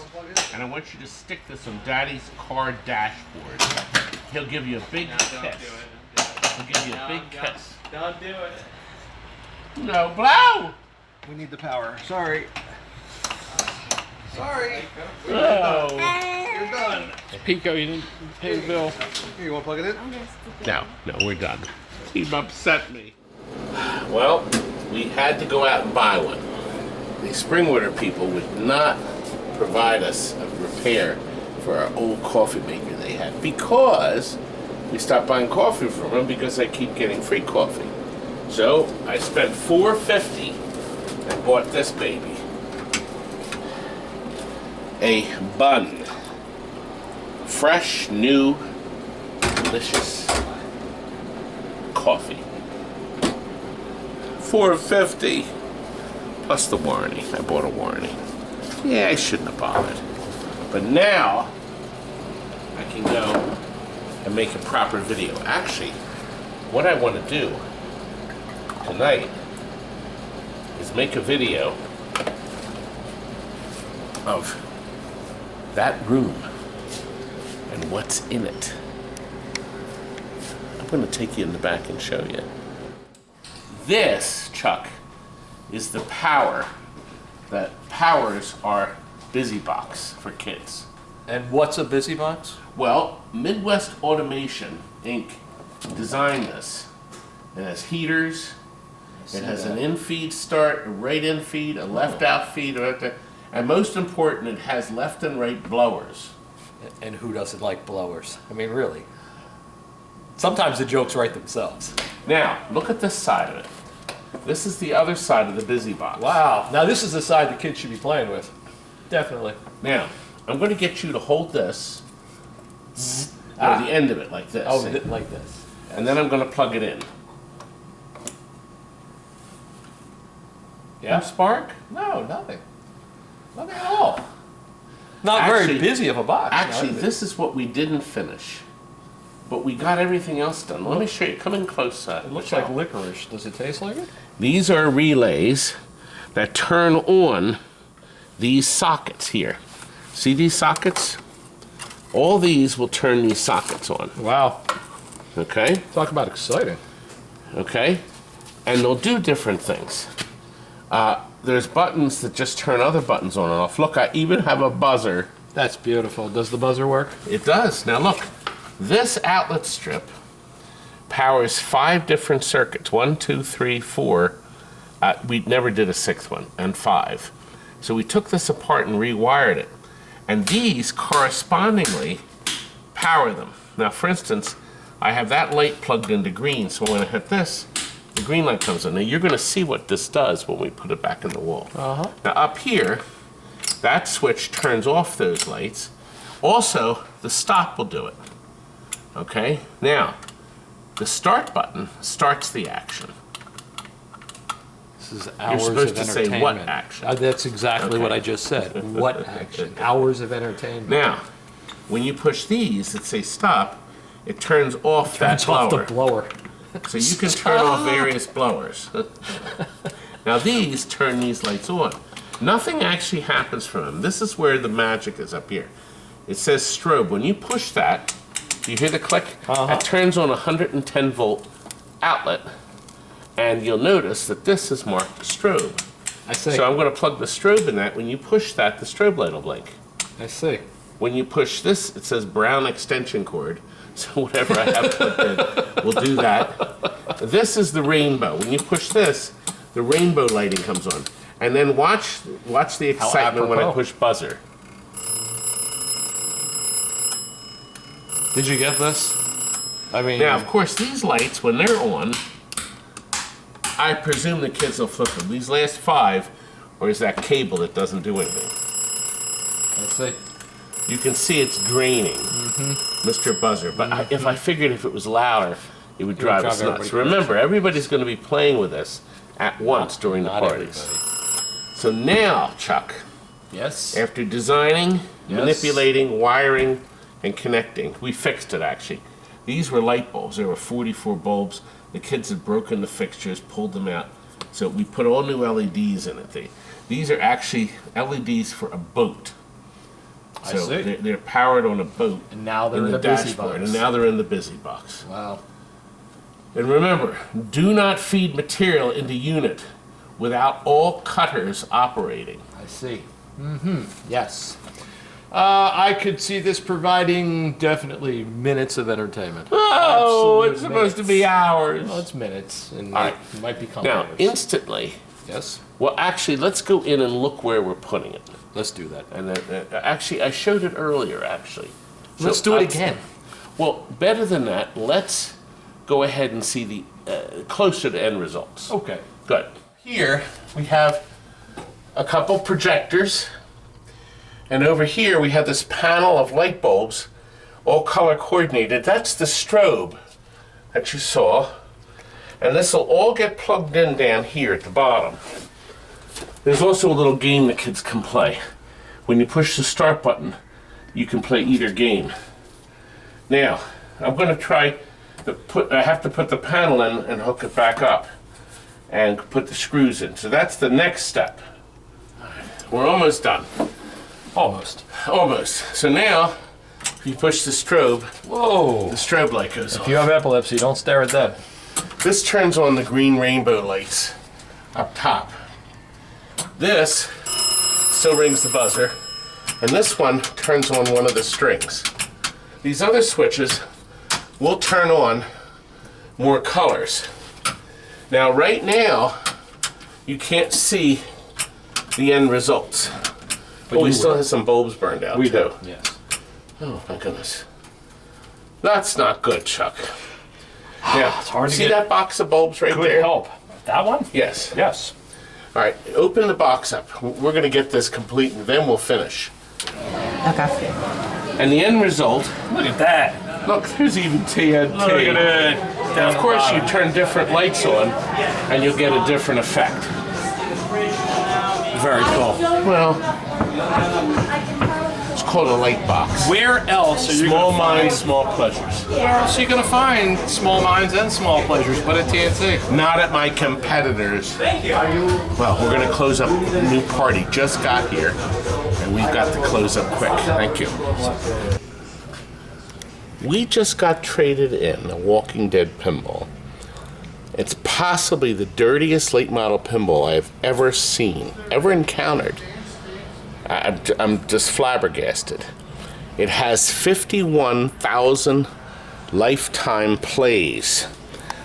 and I want you to stick this on Daddy's car dashboard. He'll give you a big kiss. He'll give you a big kiss. Don't do it. No, blow! We need the power. Sorry. Sorry. Oh. You're done. Pico, you didn't pay the bill. Here, you want to plug it in? No, we're done. He upset me. Well, we had to go out and buy one. The spring order people would not provide us a repair for our old coffee maker they had, because we stopped buying coffee from them because I keep getting free coffee. So I spent $4.50 and bought this baby. A bun. Fresh, new, delicious coffee. $4.50 plus the warranty. I bought a warranty. Yeah, I shouldn't have bothered. But now I can go and make a proper video. Actually, what I want to do tonight is make a video of that room and what's in it. I'm going to take you in the back and show you. This, Chuck, is the power that powers our busy box for kids. And what's a busy box? Well, Midwest Automation Inc. designed this. It has heaters, it has an in-feed start, a right in feed, a left out feed, and most important, it has left and right blowers. And who doesn't like blowers? I mean, really. Sometimes the jokes write themselves. Now, look at this side of it. This is the other side of the busy box. Wow. Now this is the side the kids should be playing with. Definitely. Now, I'm going to get you to hold this at the end of it like this. Oh, like this. And then I'm going to plug it in. Yeah? Spark? No, nothing. Nothing at all. Not very busy of a box. Actually, this is what we didn't finish. But we got everything else done. Let me show you. Come in close. It looks like licorice. Does it taste like it? These are relays that turn on these sockets here. See these sockets? All these will turn these sockets on. Wow. Okay? Talk about exciting. Okay? And they'll do different things. There's buttons that just turn other buttons on and off. Look, I even have a buzzer. That's beautiful. Does the buzzer work? It does. Now look, this outlet strip powers 5 different circuits. 1, 2, 3, 4. We never did a 6th one, and 5. So we took this apart and rewired it. And these correspondingly power them. Now, for instance, I have that light plugged into green, so when I hit this, the green light comes on. Now, you're going to see what this does when we put it back in the wall. Now, up here, that switch turns off those lights. Also, the stop will do it. Okay? Now, the start button starts the action. This is You're hours supposed of to say entertainment. what action. That's exactly what I just said. What action? Hours of entertainment. Now, when you push these that say stop, it turns off that Turns off blower. the blower. So you can turn off various blowers. Now these turn these lights on. Nothing actually happens from them. This is where the magic is up here. It says strobe. When you push that, you hear the click? It turns on a 110 volt outlet. And you'll notice that this is marked strobe. I see. So I'm going to plug the strobe in that. When you push that, the strobe light will blink. I see. When you push this, it says brown extension cord. So whatever I have plugged in will do that. This is the rainbow. When you push this, the rainbow lighting comes on. And then watch the excitement when I push buzzer. Did you get this? I mean... Now, of course, these lights, when they're on, I presume the kids will flip them. These last 5, or is that cable that doesn't do anything? I see. You can see it's draining, Mr. Buzzer. But if I figured if it was louder, it would drive us nuts. Remember, everybody's going to be playing with this at once during the parties. So now, Chuck, yes, after designing, manipulating, wiring, and connecting, we fixed it actually. These were light bulbs. There were 44 bulbs. The kids had broken the fixtures, pulled them out. So we put all new LEDs in it. These are actually LEDs for a boat. So they're powered on a boat. And now they're in the busy box. And now they're in the busy box. Wow. And remember, do not feed material into unit without all cutters operating. I see. Yes. I could see this providing definitely minutes of entertainment. Oh, it's supposed to be hours. Well, it's minutes, and All right. it might be Now, complicated. instantly, Yes. Well, actually, let's go in and look where we're putting it. Let's do that. And then, actually, I showed it earlier, actually. Let's do it again. Well, better than that, let's go ahead and see the closer to end results. Okay. Good. Here, we have a couple projectors. And over here, we have this panel of light bulbs, all color coordinated. That's the strobe that you saw. And this will all get plugged in down here at the bottom. There's also a little game the kids can play. When you push the start button, you can play either game. Now, I'm going to try to I have to put the panel in and hook it back up and put the screws in. So that's the next step. We're almost done. Almost. Almost. So now, if you push the strobe, Whoa. the strobe light goes on. If you have epilepsy, don't stare at that. This turns on the green rainbow lights up top. This still rings the buzzer, and this one turns on one of the strings. These other switches will turn on more colors. Now, right now, you can't see the end results. But we still have some bulbs burned out, We too. do. Yes. Oh, my goodness. That's not good, Chuck. Yeah, It's hard to see get that box of bulbs right good there? help. That one? Yes. Yes. All right, open the box up. We're going to get this complete, and then we'll finish. Okay. And the end result, Look at that. look, there's even TNT. Look at it. Down Of course, the you bottom. turn different lights on, and you'll get a different effect. Very cool. Well, it's called a light box. Where else are you Small gonna minds, find, small pleasures. where else are you gonna find small minds and small pleasures but at TNT? Not at my competitors. Well, we're going to close up. A new party just got here, and we've got to close up quick. Thank you. We just got traded in a Walking Dead pinball. It's possibly the dirtiest late model pinball I've ever seen, ever encountered. I'm just flabbergasted. It has 51,000 lifetime plays.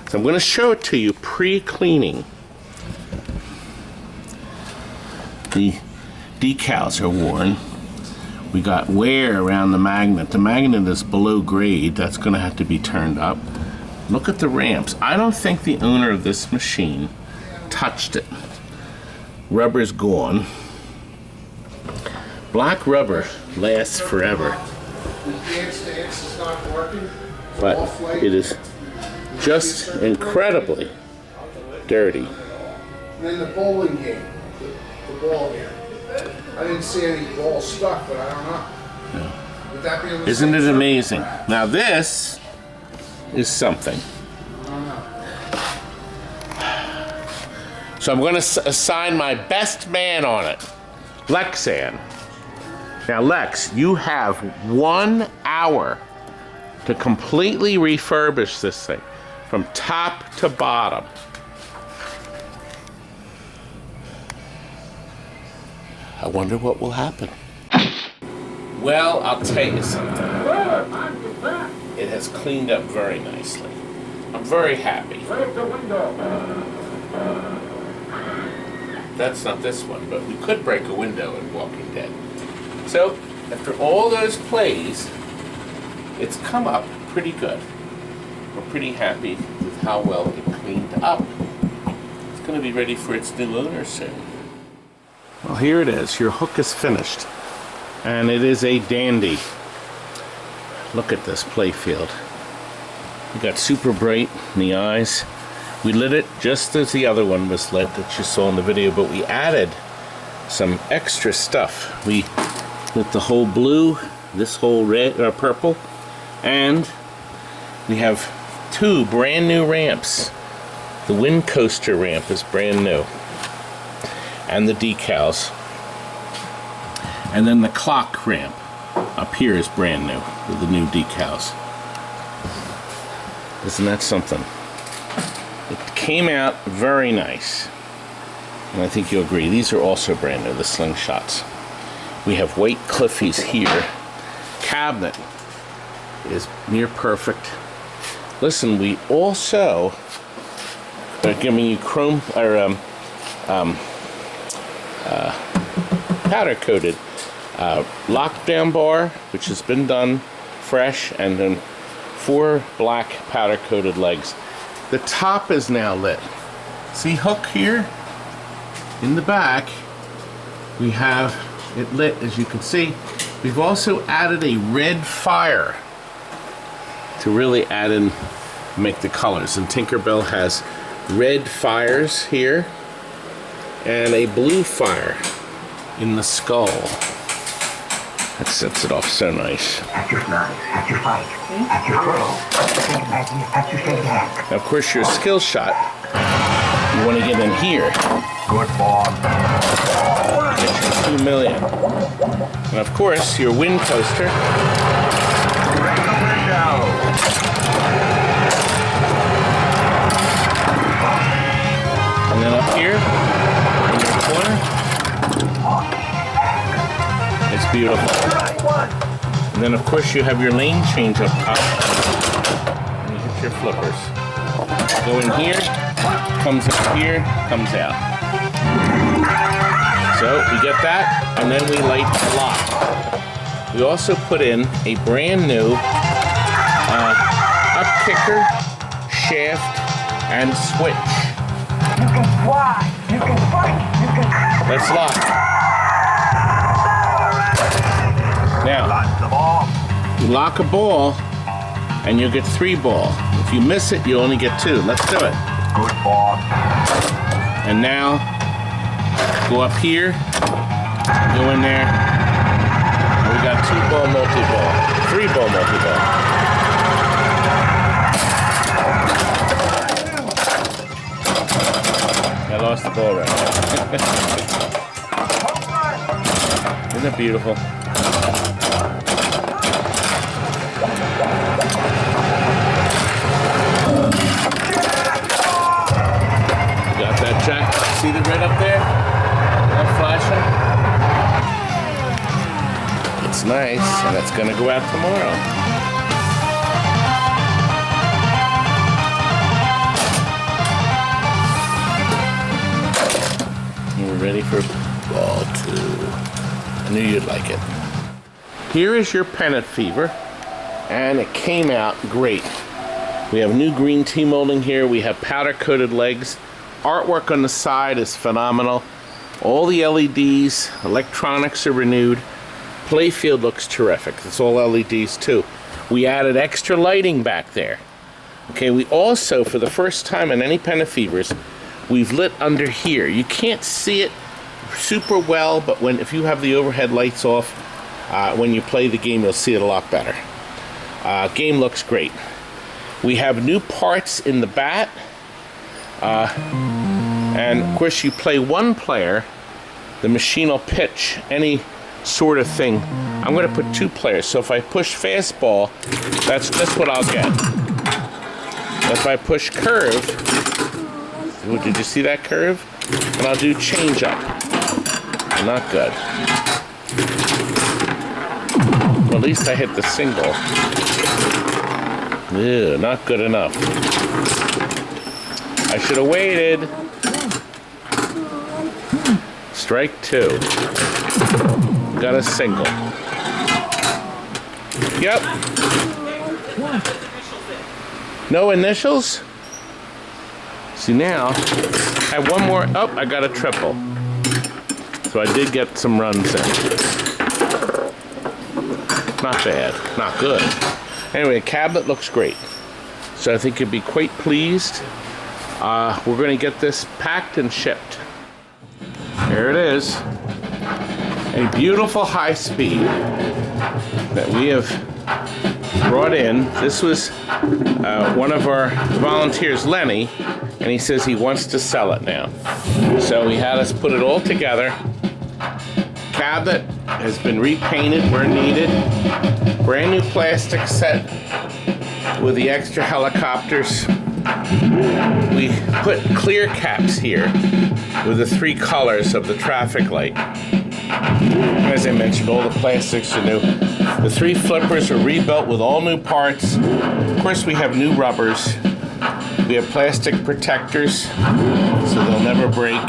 So I'm going to show it to you pre-cleaning. The decals are worn. We got wear around the magnet. The magnet is below grade. That's going to have to be turned up. Look at the ramps. I don't think the owner of this machine touched it. Rubber's gone. Black rubber lasts forever. But it is just incredibly dirty. And then the bowling game, the ball game. I didn't see any balls stuck, but I don't know. Would that be on the Isn't same it surface? amazing? Now this is something. So I'm going to assign my best man on it, Lexan. Now Lex, you have 1 hour to completely refurbish this thing from top to bottom. I wonder what will happen. Well, I'll tell you something. It has cleaned up very nicely. I'm very happy. That's not this one, but we could break a window in Walking Dead. So, after all those plays, it's come up pretty good. We're pretty happy with how well it cleaned up. It's going to be ready for its new owner soon. Well, here it is. Your hook is finished. And it is a dandy. Look at this playfield. We got super bright in the eyes. We lit it just as the other one was lit that you saw in the video, but we added some extra stuff. We lit the whole blue, this whole red or purple, and we have 2 brand new ramps. The wind coaster ramp is brand new, and the decals. And then the clock ramp up here is brand new with the new decals. Isn't that something? It came out very nice. And I think you'll agree. These are also brand new, the slingshots. We have white Cliffies here. Cabinet is near perfect. Listen, we also are giving you chrome or powder coated lockdown bar, which has been done fresh, and then 4 black powder coated legs. The top is now lit. See hook here? In the back, we have it lit, as you can see. We've also added a red fire to really add in, make the colors. And Tinkerbell has red fires here and a blue fire in the skull. That sets it off so nice. At your flies, at your fight, at your throw, at your shake hand. Now, of course, your skill shot, you want to get in here. Good ball. Get your 2 million. And of course, your wind coaster. Break the window. And then up here, in your corner, it's beautiful. And then of course you have your lane change up top. And you hit your flippers. Go in here, comes up here, comes out. So we get that, and then we light the lock. We also put in a brand new up kicker, shaft, and switch. You can fly, you can fight, you can... Let's lock. Now, Lock the ball. you lock a ball, and you'll get 3 ball. If you miss it, you only get 2. Let's do it. Good ball. And now, go up here, go in there, and we got 2 ball multi-ball, 3 ball multi-ball. I lost the ball right now. Isn't it beautiful? Got that, Jack? See the red up there? That flashing? It's nice, and it's gonna go out tomorrow. We're ready for ball 2. I knew you'd like it. Here is your pennant fever, and it came out great. We have new green T-molding here. We have powder coated legs. Artwork on the side is phenomenal. All the LEDs, electronics are renewed. Playfield looks terrific. It's all LEDs too. We added extra lighting back there. Okay, we also, for the first time in any pennant fevers, we've lit under here. You can't see it super well, but if you have the overhead lights off, when you play the game, you'll see it a lot better. Game looks great. We have new parts in the bat. And of course, you play 1 player, the machine will pitch any sort of thing. I'm going to put 2 players, so if I push fastball, that's what I'll get. If I push curve, did you see that curve? And I'll do change up. Not good. Well, at least I hit the single. Ew, not good enough. I should have waited. Strike 2. Got a single. Yep. No initials? See now, I have 1 more. Oh, I got a triple. So I did get some runs in. Not bad, not good. Anyway, the cabinet looks great. So I think you'll be quite pleased. We're going to get this packed and shipped. Here it is. A beautiful high speed that we have brought in. This was one of our volunteers, Lenny, and he says he wants to sell it now. So he had us put it all together. Cabinet has been repainted where needed. Brand new plastic set with the extra helicopters. We put clear caps here with the 3 colors of the traffic light. As I mentioned, all the plastics are new. The 3 flippers are rebuilt with all new parts. Of course, we have new rubbers. We have plastic protectors, so they'll never break.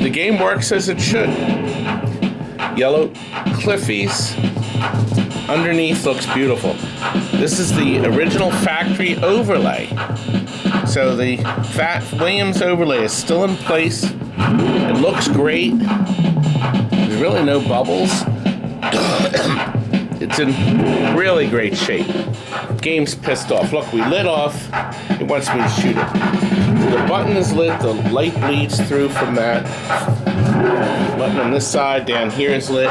The game works as it should. Yellow cliffies underneath looks beautiful. This is the original factory overlay. So the Fat Williams overlay is still in place. It looks great. There's really no bubbles. It's in really great shape. Game's pissed off. Look, we lit off. It wants me to shoot it. The button is lit. The light bleeds through from that. Button on this side down here is lit.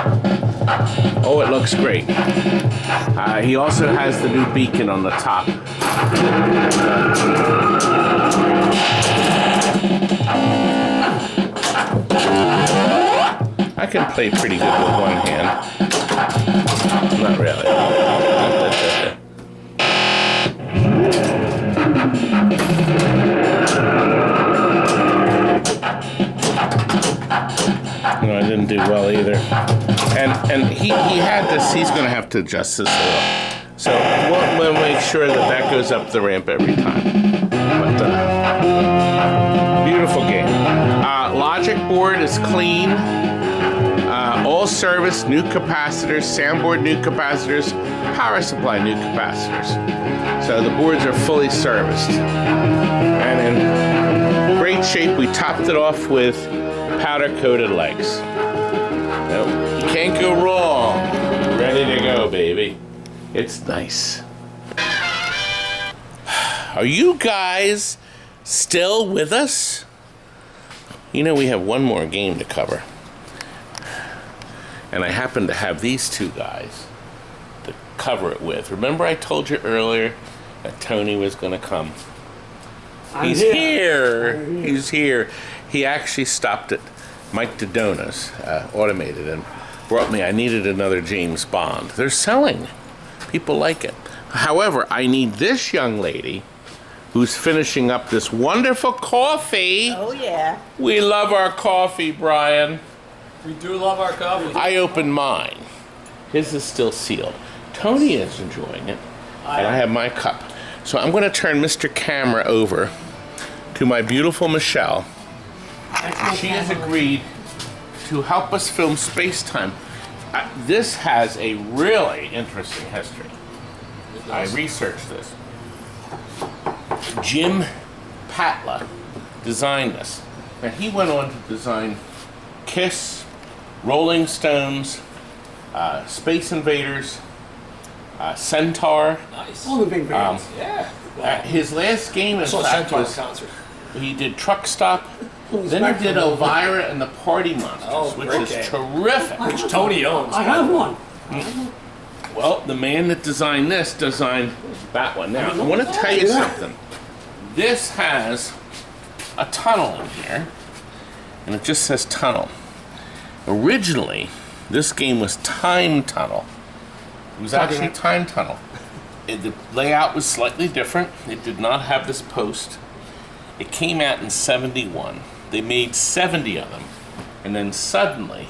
Oh, it looks great. He also has the new beacon on the top. I can play pretty good with one hand. Not really. No, I didn't do well either. And he had this, he's going to have to adjust this a little. So we'll make sure that that goes up the ramp every time. But beautiful game. Logic board is clean. All service, new capacitors, soundboard new capacitors, power supply new capacitors. So the boards are fully serviced. And in great shape, we topped it off with powder-coated legs. Nope, you can't go wrong. Ready to go, baby. It's nice. Are you guys still with us? You know we have one more game to cover. And I happen to have these two guys to cover it with. Remember I told you earlier that Tony was going to come? He's here. He's here. He actually stopped at Mike Dodona's Automated and brought me, I needed another James Bond. They're selling. People like it. However, I need this young lady who's finishing up this wonderful coffee. Oh, yeah. We love our coffee, Brian. We do love our coffee. I opened mine. His is still sealed. Tony is enjoying it, and I have my cup. So I'm going to turn Mr. Camera over to my beautiful Michelle. She has agreed to help us film Space Time. This has a really interesting history. I researched this. Jim Patla designed this. Now he went on to design Kiss, Rolling Stones, Space Invaders, Centaur. Nice. All the big bands. Yeah. His last game in fact Centaur was concert. he did Truck Stop. Then he did Elvira and the Party Monsters, which is terrific. Which Tony owns. I have one. Well, the man that designed this designed that one. Now, I want to tell you something. This has a tunnel in here, and it just says tunnel. Originally, this game was Time Tunnel. It was actually Time Tunnel. The layout was slightly different. It did not have this post. It came out in '71. They made 70 of them. And then suddenly,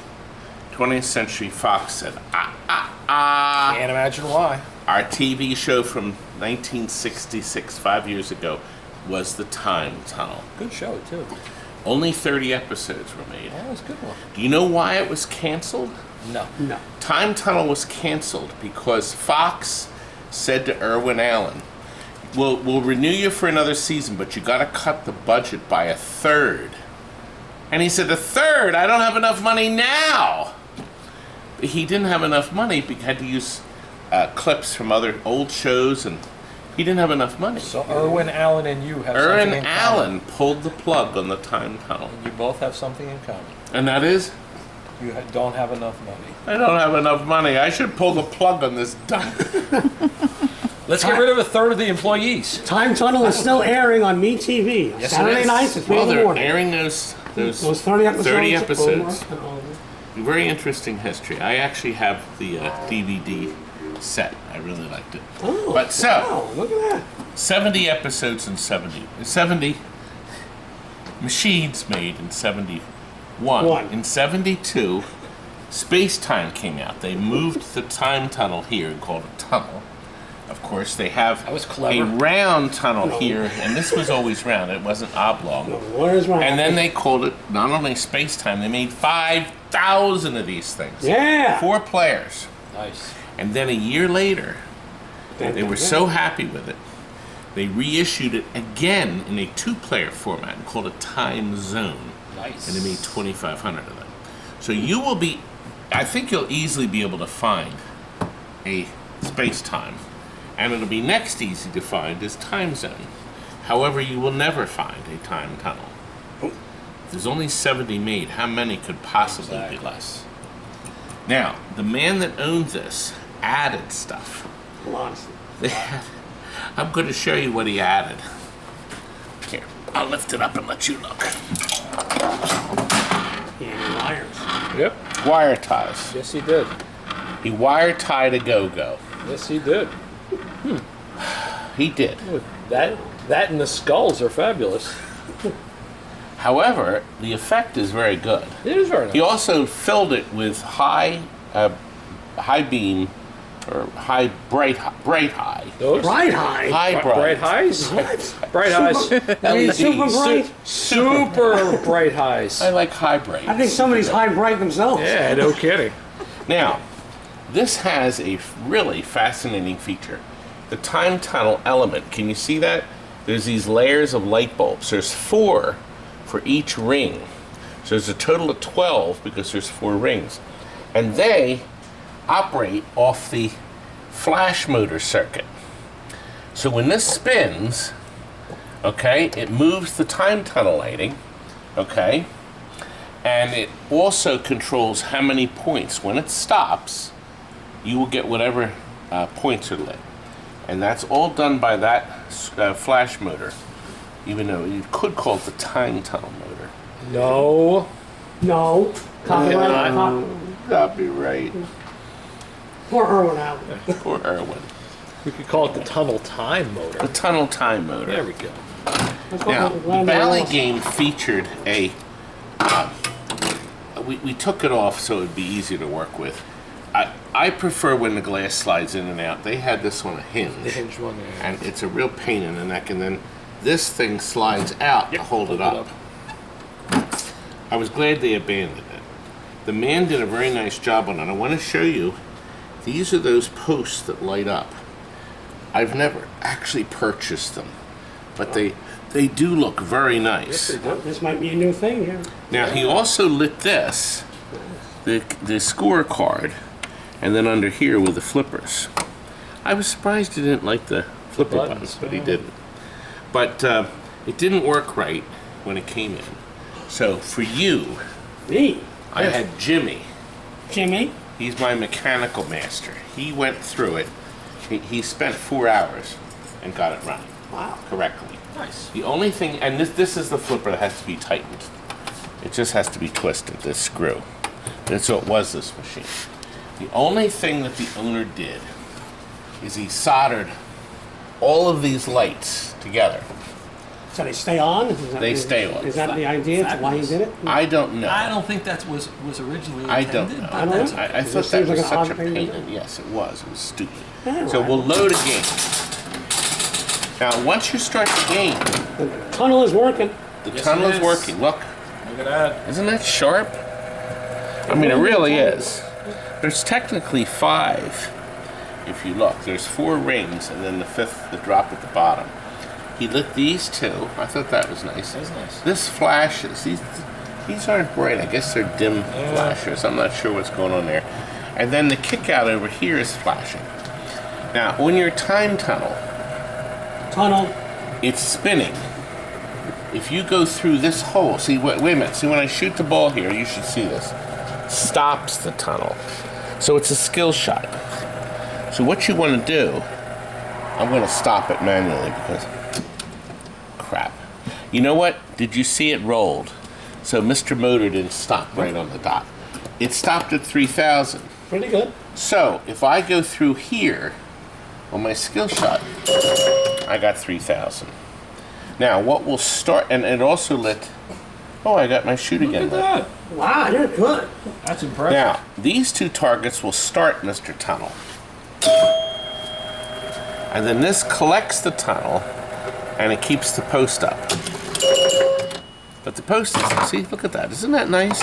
20th Century Fox said, Can't imagine why. Our TV show from 1966, 5 years ago, was the Time Tunnel. Good show, too. Only 30 episodes were made. That was a good one. Do you know why it was canceled? No. No. Time Tunnel was canceled because Fox said to Irwin Allen, we'll renew you for another season, but you got to cut the budget by a third. And he said, a third? I don't have enough money now. He didn't have enough money because he had to use clips from other old shows, and he didn't have enough money. So Irwin Allen and you have Irwin something in Allen pulled the plug on the Time Tunnel. common. You both have something in common. And that is? You don't have enough money. I don't have enough money. I should pull the plug on this dump. Let's get rid of a third of the employees. Time Tunnel is still airing on MeTV. Yes, Saturday it is. nights at 3 Well, in the they're morning. airing those 30 episodes. 30 episodes. over. Very interesting history. I actually have the DVD set. I really liked it. Oh, But so, wow, look at that. 70 episodes in 70 machines made in 71. In 72, Space Time came out. They moved the Time Tunnel here and called it Tunnel. of course, they have That was a clever. round tunnel here, and this was always round. It wasn't oblong. Where's my? And then they called it not only Space Time, they made 5,000 of these things. Yeah. 4 players. Nice. And then a year later, they were so happy with it, they reissued it again in a 2-player format and called it Time Zone. Nice. And they made 2,500 of them. So you will be, I think you'll easily be able to find a Space Time. And it'll be next easy to find is Time Zone. However, you will never find a Time Tunnel. There's only 70 made. How many could possibly be less? Now, the man that owned this added stuff. Lots. I'm going to show you what he added. Here, I'll lift it up and let you look. Yeah, wires. Yep. Wire ties. Yes, he did. He wire tied a go-go. Yes, he did. He did. That and the skulls are fabulous. However, the effect is very good. It is very nice. He also filled it with high beam or bright high. Those? Bright high. High Bright bright. highs? What? Bright highs. I mean, super bright. Super bright highs. I like high bright. I think somebody's high bright themselves. Yeah, no kidding. Now, this has a really fascinating feature. The time tunnel element, can you see that? There's these layers of light bulbs. There's 4 for each ring. So there's a total of 12 because there's 4 rings. And they operate off the flash motor circuit. So when this spins, okay, it moves the time tunnel lighting, okay, and it also controls how many points. When it stops, you will get whatever points are lit. And that's all done by that flash motor, even though you could call it the time tunnel motor. No. No. Copyright. Copyright. Poor Irwin out. Poor Irwin. We could call it the tunnel time motor. The tunnel time motor. There we go. Now, the Bally game featured a. We took it off so it would be easier to work with. I prefer when the glass slides in and out. They had this on a hinge. The hinge one, yeah. And it's a real pain in the neck. And then this thing slides out to hold it up. I was glad they abandoned it. The man did a very nice job on it. I want to show you. These are those posts that light up. I've never actually purchased them, but they do look very nice. This might be a new thing here. Now he also lit this, the scorecard, and then under here with the flippers. I was surprised he didn't like the flipper buttons, but he didn't. But it didn't work right when it came in. So for you, Me? I had Jimmy. Jimmy? He's my mechanical master. He went through it. He spent 4 hours and got it running correctly. Nice. The only thing, and this is the flipper that has to be tightened. It just has to be twisted, this screw. And so it was this machine. The only thing that the owner did is he soldered all of these lights together. So they stay on? They stay on. Is that the idea? That's why he did it? I don't know. I don't think that was originally I intended. don't know. But that's I It thought just that seems was like an such a odd thing to pain. do. And yes, it was. It was stupid. Yeah, So right. we'll load a game. Now, once you start the game, The tunnel is working. the Yes, tunnel it is is. working. Look, Look at that. isn't that sharp? I mean, it really is. There's technically 5. If you look, there's 4 rings, and then the 5th, the drop at the bottom. He lit these 2. I thought that was nice. That's nice. This flashes. These aren't bright. I guess they're dim flashers. I'm not sure what's going on there. And then the kick out over here is flashing. Now, on your time tunnel, it's spinning. If you go through this hole, see, wait a minute. See, when I shoot the ball here, you should see this. Stops the tunnel. So it's a skill shot. So what you want to do, I'm going to stop it manually because, crap. You know what? Did you see it rolled? So Mr. Motor didn't stop right on the dot. It stopped at 3,000. Pretty good. So if I go through here on my skill shot, I got 3,000. Now what will start, and it also lit, oh, I got my shoot again lit. That. Wow, you're good. That's impressive. Now, these 2 targets will start Mr. Tunnel. And then this collects the tunnel, and it keeps the post up. But the post is, see, look at that. Isn't that nice?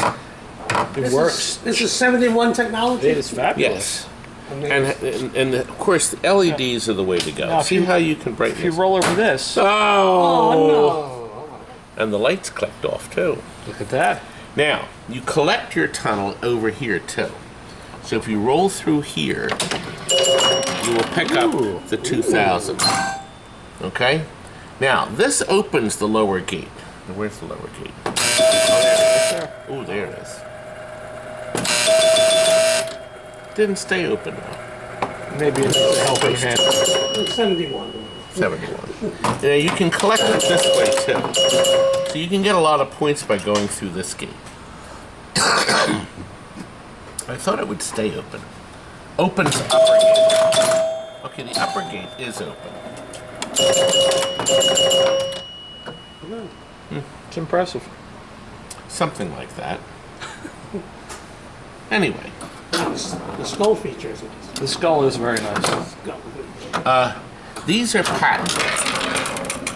It works. This is 71 technology? It is fabulous. Yes. And of course, the LEDs are the way to go. Now, see how you can brighten If you roll over this, Oh, no. And the lights clicked off, too. Look at that. Now, you collect your tunnel over here, too. So if you roll through here, you will pick up the 2000. Okay? Now, this opens the lower gate. Where's the lower gate? Oh, there it is. Didn't stay open though. Maybe it's a helping hand. 71. 71. Yeah, you can collect it this way too. So you can get a lot of points by going through this gate. I thought it would stay open. Opens the upper gate. Okay, the upper gate is open. It's impressive. Something like that. Anyway. The skull feature is nice. The skull is very nice. These are patented.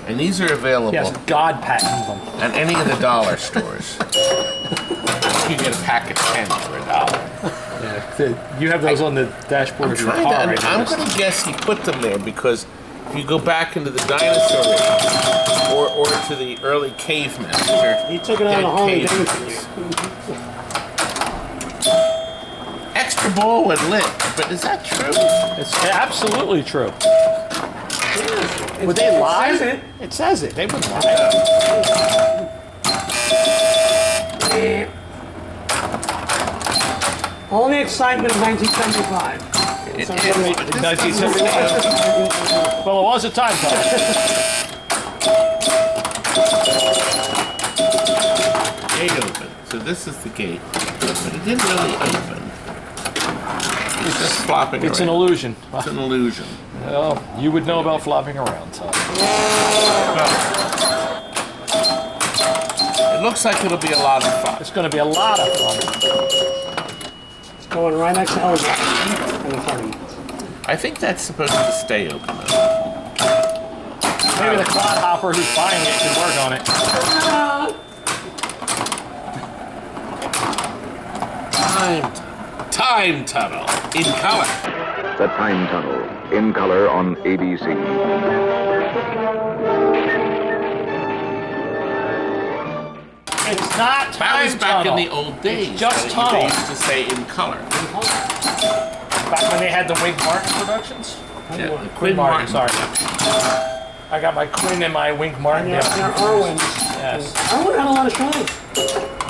And these are available Yes, God patented them. at any of the dollar stores. You get a pack of 10 for $1. Yeah, you have those on the dashboard of your car. I'm going to guess he put them there because if you go back into the dinosaur age or to the early cavemen, He took it out of Harley Davidson. extra ball when lit, but is that true? It's absolutely true. Would they lie? It says it. It says it. They would lie. All the excitement of 1975. It is. 1975. Well, it was a time card. Gate open. So this is the gate, but it didn't really open. It's just flopping around. It's an illusion. It's an illusion. Well, you would know about flopping around, Todd. It looks like it'll be a lot of fun. It's going to be a lot of fun. It's going right next to Elvis. I think that's supposed to stay open though. Maybe the clod hopper who's buying it can work on it. Time tunnel in color. The Time Tunnel in color on ABC. It's not That time was back tunnel. in the old days. It's just They tunnel. used to say in color. Back when they had the Wig Martin productions? Yeah, the Quinn Martin, sorry. I got my Quinn and my Wink Martin. There are Irwin. Yes. Irwin had a lot of shines.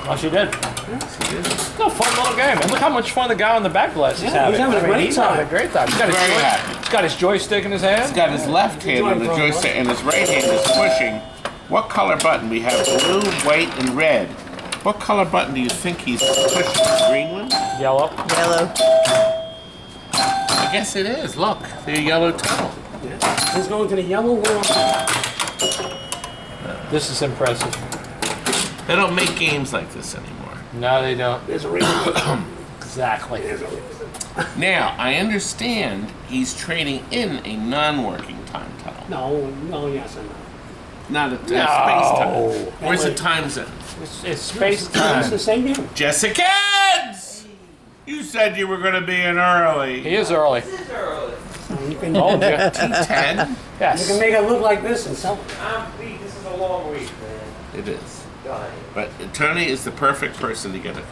Oh, she did. It's a fun little game. And look how much fun the guy on the back glass is having. He's having a great He's time. having a great time. He's got his, Very happy. he's got his joystick in his hand. He's got his left hand on the joystick and his right hand is pushing. What color button? We have blue, white, and red. What color button do you think he's pushing? The green one? Yellow. Yellow. I guess it is. Look, the yellow tunnel. He's going to the yellow world. This is impressive. They don't make games like this anymore. No, they don't. There's a reason. Exactly. Now, I understand he's trading in a non-working time tunnel. No, yes, I know. Not a space tunnel. No. Where's the time zone? It's space It's time. the same game. Jessicans! You said you were going to be in early. He is early. You can, Oh, T10? you yes. can make it look like this and sell it. This is a long week, man. It is. But Tony is the perfect person to get it.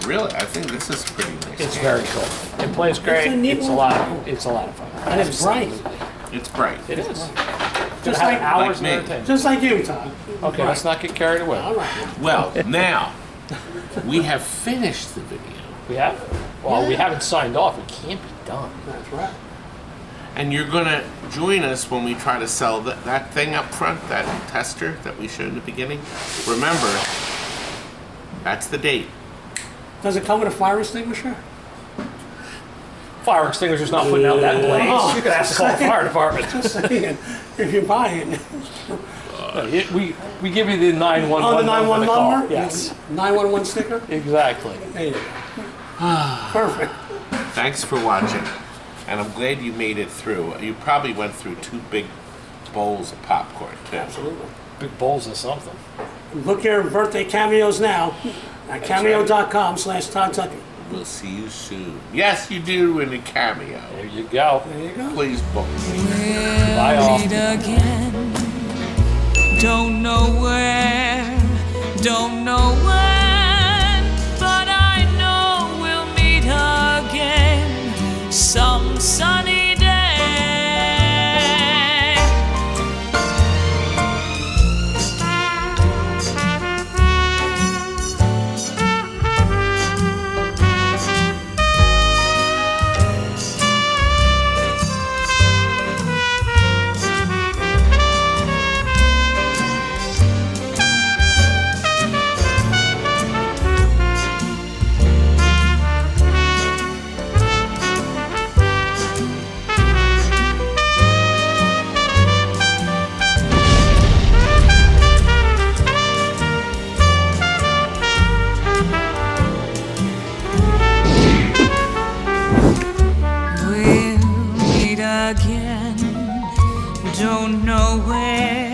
Really, I think this is pretty nice. It's very cool. It plays great. It's a neat It's a one. lot. It's a lot of fun. And it's bright. It's bright. It is. Just Have like, hours like me. and everything. just like you, Todd. Okay, let's not get carried away. All right. Well, now, we have finished the video. We have? Well, we haven't signed off. It can't be done. That's right. And you're going to join us when we try to sell that thing up front, that tester that we showed in the beginning. Remember, that's the date. Does it come with a fire extinguisher? Fire extinguisher's not putting out that blaze. Oh. You could have to call the fire department. Just saying, if you buy it. We give you the 911 Oh, the 911 call. number? Yes. 911 sticker? Exactly. There you go. Perfect. Thanks for watching. And I'm glad you made it through. You probably went through 2 big bowls of popcorn, too. Absolutely. Big bowls of something. Look your birthday cameos now at cameo.com/Todd Tucker. We'll see you soon. Yes, you do in a cameo. There you go. There you go. Please book me. Bye, all. Meet again. Don't know where, don't know when, but I know we'll meet again some sunny day. We'll meet again, don't know where.